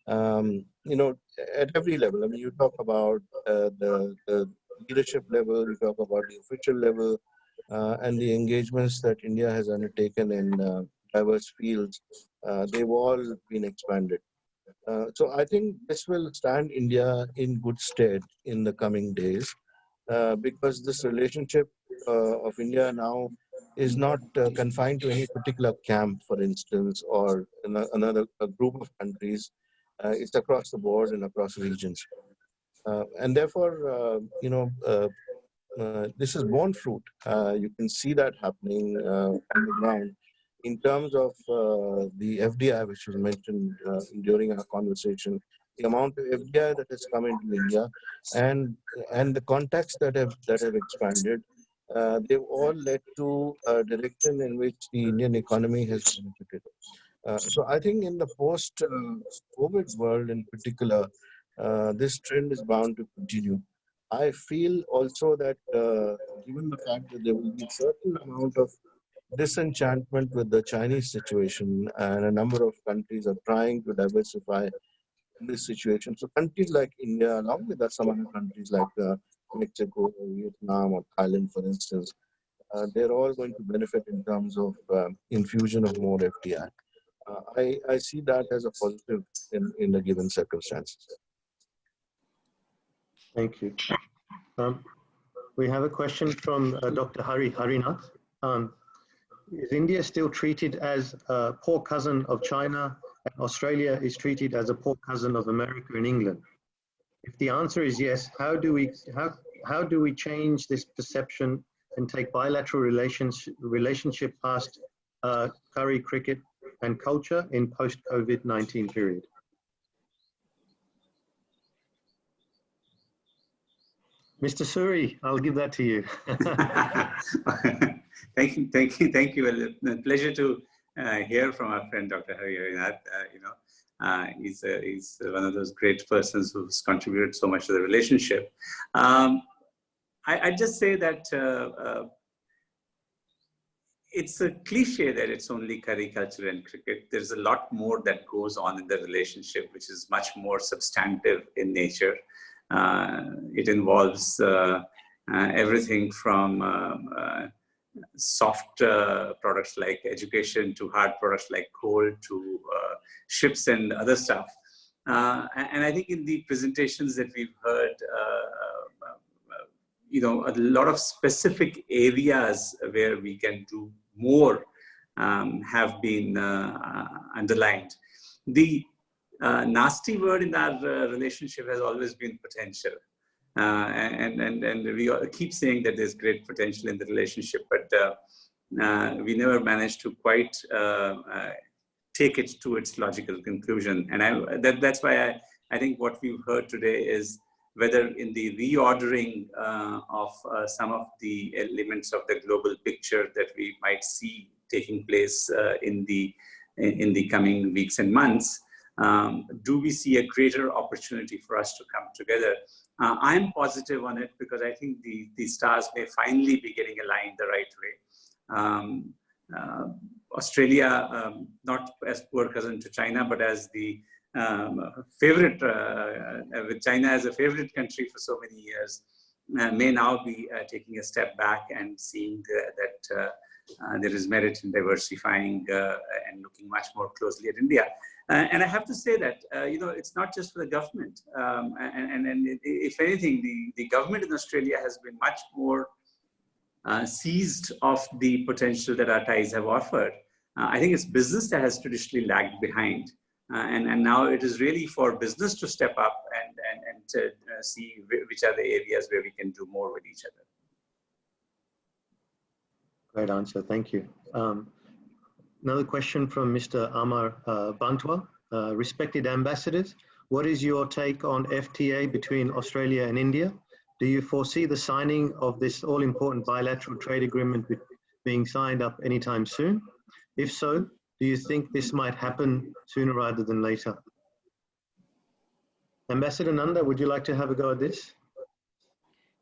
At every level. I mean, you talk about the leadership level, you talk about the official level, and the engagements that India has undertaken in diverse fields. They've all been expanded. So I think this will stand India in good stead in the coming days, because this relationship of India now is not confined to any particular camp, for instance, or another a group of countries. It's across the board and across regions. And therefore, this is borne fruit. You can see that happening on the ground in terms of the FDI, which was mentioned during our conversation, the amount of FDI that has come into India, and the contacts that have expanded. They've all led to a direction in which the Indian economy has benefited. So I think in the post-COVID world in particular, this trend is bound to continue. I feel also that given the fact that there will be a certain amount of disenchantment with the Chinese situation, and a number of countries are trying to diversify in this situation. So countries like India, along with some other countries like Mexico, or Vietnam, or Thailand, for instance, they're all going to benefit in terms of infusion of more FDI. I see that as a positive in the given circumstances. Thank you. We have a question from Dr. Harinath. Is India still treated as a poor cousin of China, and Australia is treated as a poor cousin of America and England? If the answer is yes, how do we change this perception and take bilateral relationship past curry cricket and culture in post-COVID-19 period? Mr. Suri, I'll give that to you. Thank you. A pleasure to hear from our friend Dr. Harinath. He's one of those great persons who's contributed so much to the relationship. I just say that it's a cliche that it's only curry culture and cricket. There's a lot more that goes on in the relationship, which is much more substantive in nature. It involves everything from soft products like education to hard products like coal to ships and other stuff. And I think in the presentations that we've heard, a lot of specific areas where we can do more have been underlined. The nasty word in our relationship has always been potential. And we keep saying that there's great potential in the relationship, but we never managed to quite take it to its logical conclusion. And that's why I think what we've heard today is whether in the reordering of some of the elements of the global picture that we might see taking place in the coming weeks and months, do we see a greater opportunity for us to come together? I'm positive on it because I think the stars may finally be getting aligned the right way. Australia, not as poor cousin to China, but as the favorite, with China as a favorite country for so many years, may now be taking a step back and seeing that there is merit in diversifying and looking much more closely at India. And I have to say that, it's not just for the government. And if anything, the government in Australia has been much more seized of the potential that our ties have offered. I think it's business that has traditionally lagged behind. And now it is really for business to step up and to see which are the areas where we can do more with each other. Great answer, thank you. Another question from Mr. Amar Bantwa. Respected ambassadors, What is your take on FTA between Australia and India? Do you foresee the signing of this all-important bilateral trade agreement being signed up anytime soon? If so, do you think this might happen sooner rather than later? Ambassador Nanda, would you like to have a go at this?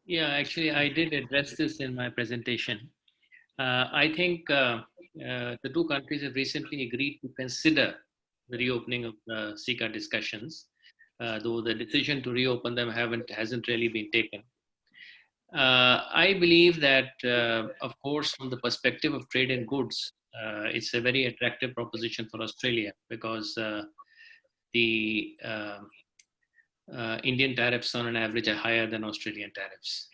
Yeah, actually, I did address this in my presentation. I think the two countries have recently agreed to consider the reopening of the CICA discussions, though the decision to reopen them hasn't really been taken. I believe that, of course, from the perspective of trade and goods, it's a very attractive proposition for Australia because the Indian tariffs on an average are higher than Australian tariffs.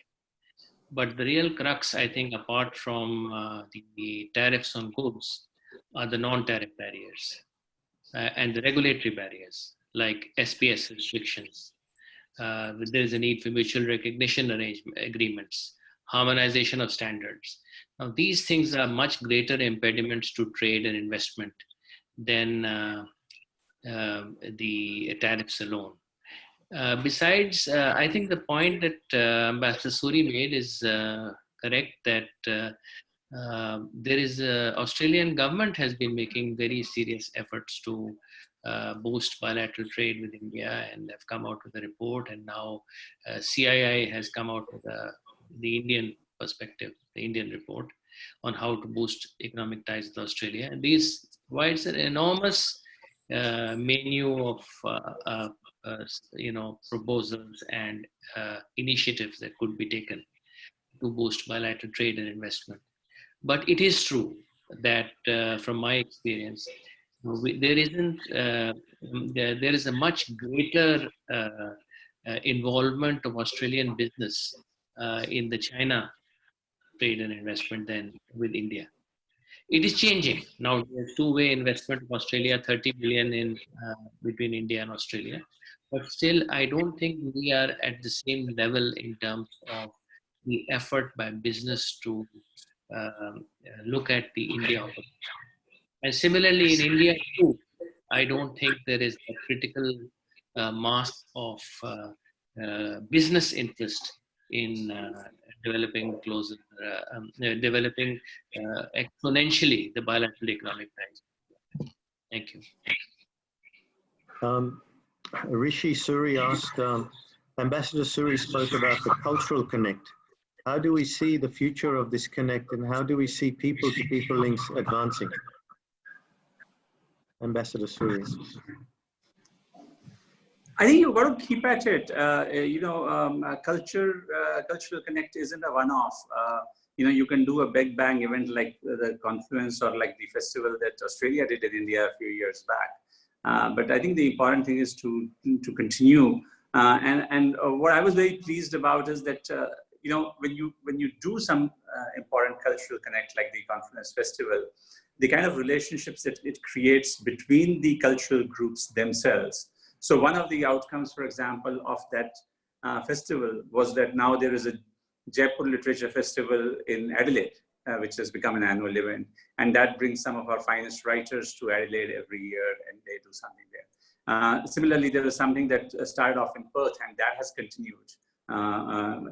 But the real crux, I think, apart from the tariffs on goods, are the non-tariff barriers and the regulatory barriers, like SPS restrictions. There is a need for mutual recognition agreements, harmonization of standards. Now, these things are much greater impediments to trade and investment than the tariffs alone. Besides, I think the point that Ambassador Suri made is correct, that there is Australian government has been making very serious efforts to boost bilateral trade with India, and have come out with a report, and now CII has come out with the Indian perspective, the Indian report on how to boost economic ties with Australia. And these provides an enormous menu of proposals and initiatives that could be taken to boost bilateral trade and investment. But it is true that from my experience, there is a much greater involvement of Australian business in the China trade and investment than with India. It is changing. Now there's two-way investment of Australia, 30 billion in between India and Australia. But still, I don't think we are at the same level in terms of the effort by business to look at the India opportunity. And similarly, in India too, I don't think there is a critical mass of business interest in developing exponentially the bilateral economic ties. Thank you. Rishi Suri asked, Ambassador Suri spoke about the cultural connect. How do we see the future of this connect, and how do we see people-to-people links advancing? Ambassador Suri. I think you've got to keep at it. Cultural connect isn't a one-off. You can do a big bang event like the Confluence or like the festival that Australia did in India a few years back. But I think the important thing is to continue. And what I was very pleased about is that when you do some important cultural connect like the Confluence Festival, the kind of relationships that it creates between the cultural groups themselves. So one of the outcomes, for example, of that festival was that now there is a Jaipur Literature Festival in Adelaide, which has become an annual event. And that brings some of our finest writers to Adelaide every year, and they do something there. Similarly, there was something that started off in Perth, and that has continued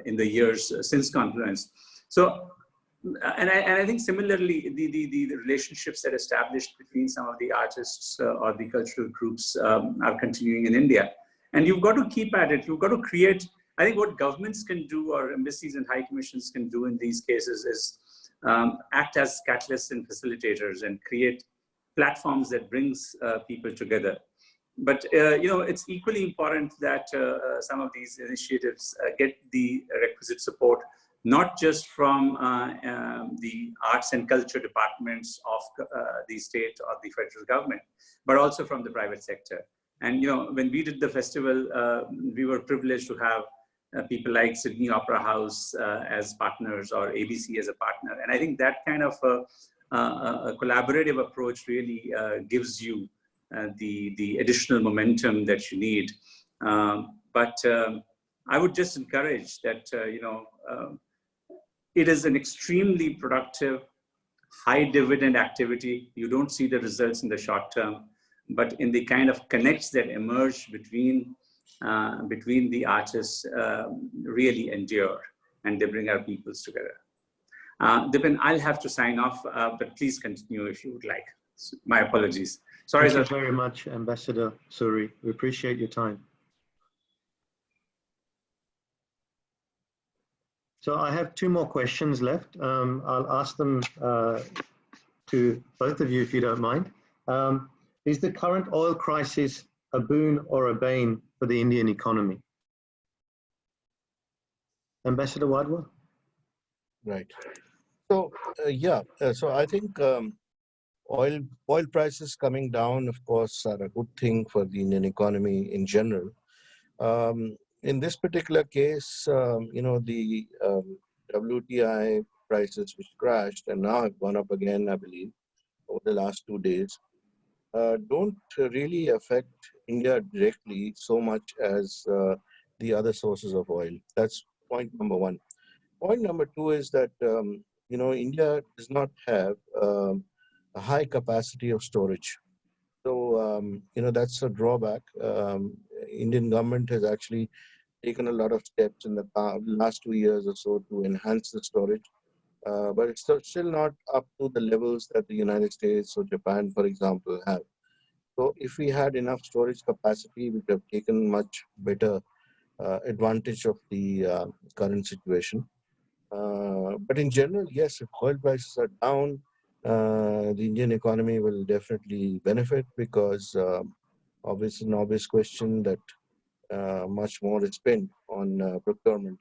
in the years since Confluence. So, and I think similarly, the relationships that established between some of the artists or the cultural groups are continuing in India. And you've got to keep at it. You've got to create, I think what governments can do, or embassies and high commissions can do in these cases, is act as catalysts and facilitators and create platforms that brings people together. But it's equally important that some of these initiatives get the requisite support, not just from the arts and culture departments of the state or the federal government, but also from the private sector. And when we did the festival, we were privileged to have people like Sydney Opera House as partners, or ABC as a partner. And I think that kind of a collaborative approach really gives you the additional momentum that you need. But I would just encourage that, it is an extremely productive, high dividend activity. You don't see the results in the short term, but in the kind of connects that emerge between the artists really endure, and they bring our peoples together. Dipen, I'll have to sign off, but please continue if you would like. My apologies. Sorry, Thank sir. you very much, Ambassador Suri. We appreciate your time. So I have two more questions left. I'll ask them to both of you if you don't mind. Is the current oil crisis a boon or a bane for the Indian economy? Ambassador Wadhwa? Right. So so I think oil prices coming down, of course, are a good thing for the Indian economy in general. In this particular case, the WTI prices, which crashed and now have gone up again, I believe, over the last 2 days, don't really affect India directly so much as the other sources of oil. That's point number one. Point number two is that India does not have a high capacity of storage. So that's a drawback. Indian government has actually taken a lot of steps in the last 2 years or so to enhance the storage, but it's still not up to the levels that the United States or Japan, for example, have. So if we had enough storage capacity, we could have taken much better advantage of the current situation. But in general, yes, if oil prices are down, the Indian economy will definitely benefit because an obvious question that much more is spent on procurement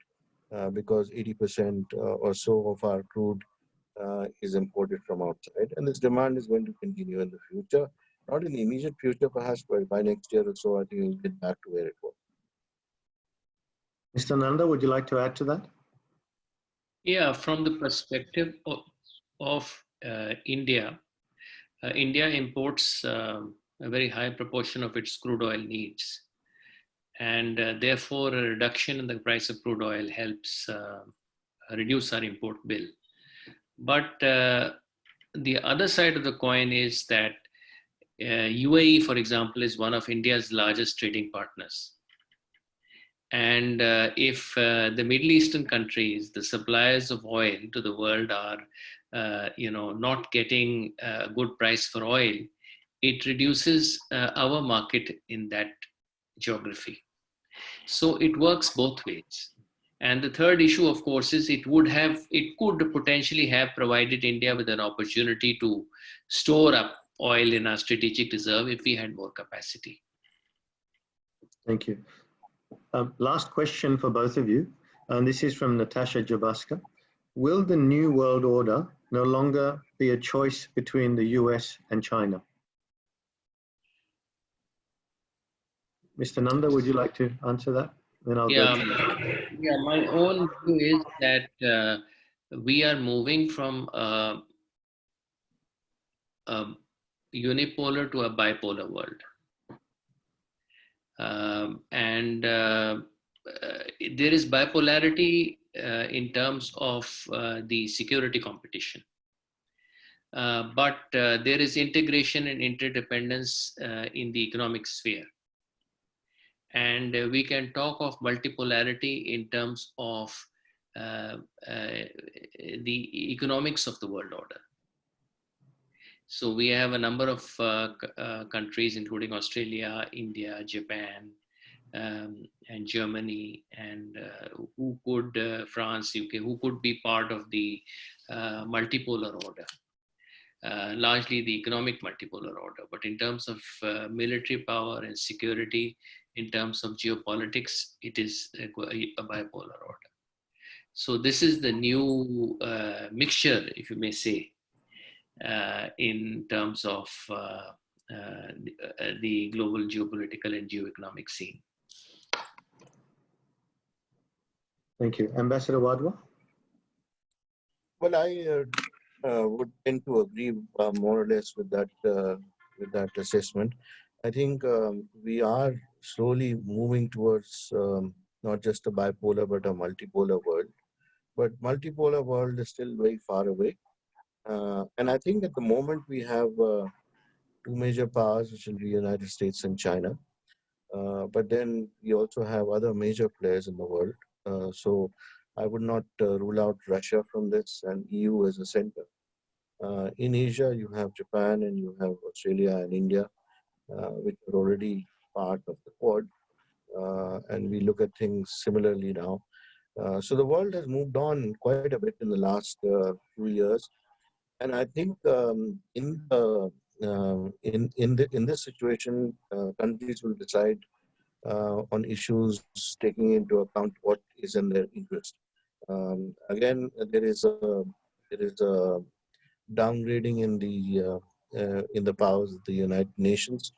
because 80% or so of our crude is imported from outside. And this demand is going to continue in the future, not in the immediate future perhaps, but by next year or so, I think we'll get back to where it was. Mr. Nanda, would you like to add to that? Yeah, from the perspective of India, India imports a very high proportion of its crude oil needs. And therefore, a reduction in the price of crude oil helps reduce our import bill. But the other side of the coin is that UAE, for example, is one of India's largest trading partners. And if the Middle Eastern countries, the suppliers of oil to the world are, not getting a good price for oil, it reduces our market in that geography. So it works both ways. And the third issue, of course, is it could potentially have provided India with an opportunity to store up oil in our strategic reserve if we had more capacity. Thank you. Last question for both of you, and this is from Natasha Jabaska. Will the New World Order no longer be a choice between the US and China? Mr. Nanda, would you like to answer that? Then I'll go to you. My own view is that we are moving from a unipolar to a bipolar world. And there is bipolarity in terms of the security competition. But there is integration and interdependence in the economic sphere. And we can talk of multipolarity in terms of the economics of the world order. So we have a number of countries, including Australia, India, Japan, and Germany, and France, UK, who could be part of the multipolar order. Largely the economic multipolar order, but in terms of military power and security, in terms of geopolitics, it is a bipolar order. So this is the new mixture, if you may say, in terms of the global geopolitical and geoeconomic scene. Thank you. Ambassador Wadhwa? Well, I would tend to agree more or less with that assessment. I think we are slowly moving towards not just a bipolar but a multipolar world. But multipolar world is still very far away. And I think at the moment we have two major powers, which will be United States and China. But then we also have other major players in the world. So I would not rule out Russia from this, and EU as a center. In Asia, you have Japan and you have Australia and India, which are already part of the Quad. And we look at things similarly now. So the world has moved on quite a bit in the last few years, and I think in this situation, countries will decide on issues taking into account what is in their interest. Again, there is a downgrading in the powers of the United Nations.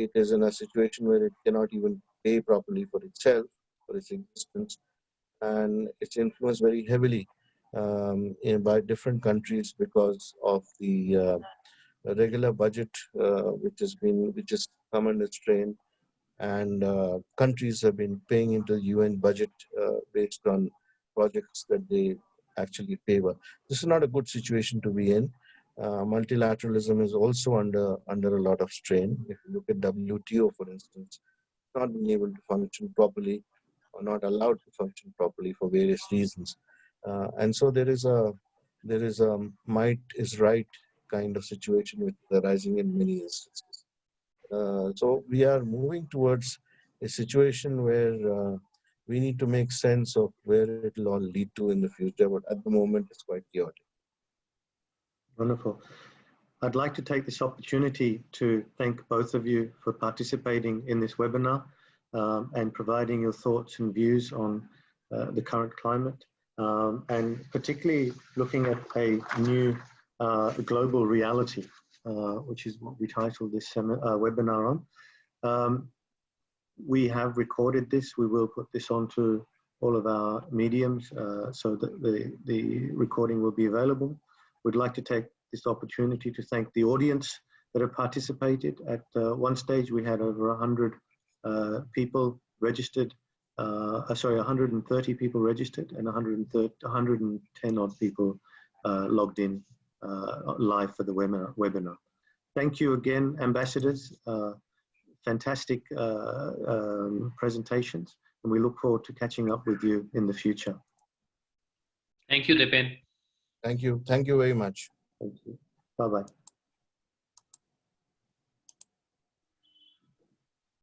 It is in a situation where it cannot even pay properly for itself, for its existence, and it's influenced very heavily by different countries because of the regular budget which has come under strain, and countries have been paying into the UN budget based on projects that they actually favor. This is not a good situation to be in. Multilateralism is also under a lot of strain. If you look at WTO, for instance, not being able to function properly or not allowed to function properly for various reasons. And so there is a might is right kind of situation which is arising in many instances. So we are moving towards a situation where we need to make sense of where it will all lead to in the future, but at the moment it's quite chaotic. Wonderful. I'd like to take this opportunity to thank both of you for participating in this webinar and providing your thoughts and views on the current climate, and particularly looking at a new global reality, which is what we titled this webinar on. We have recorded this. We will put this onto all of our mediums so that the recording will be available. We'd like to take this opportunity to thank the audience that have participated. At one stage, we had over 100 people registered, 130 people registered and 110 odd people logged in live for the webinar. Thank you again, ambassadors. Fantastic presentations, and we look forward to catching up with you in the future. Thank you, Dipen. Thank you. Thank you very much. Thank you. Bye-bye.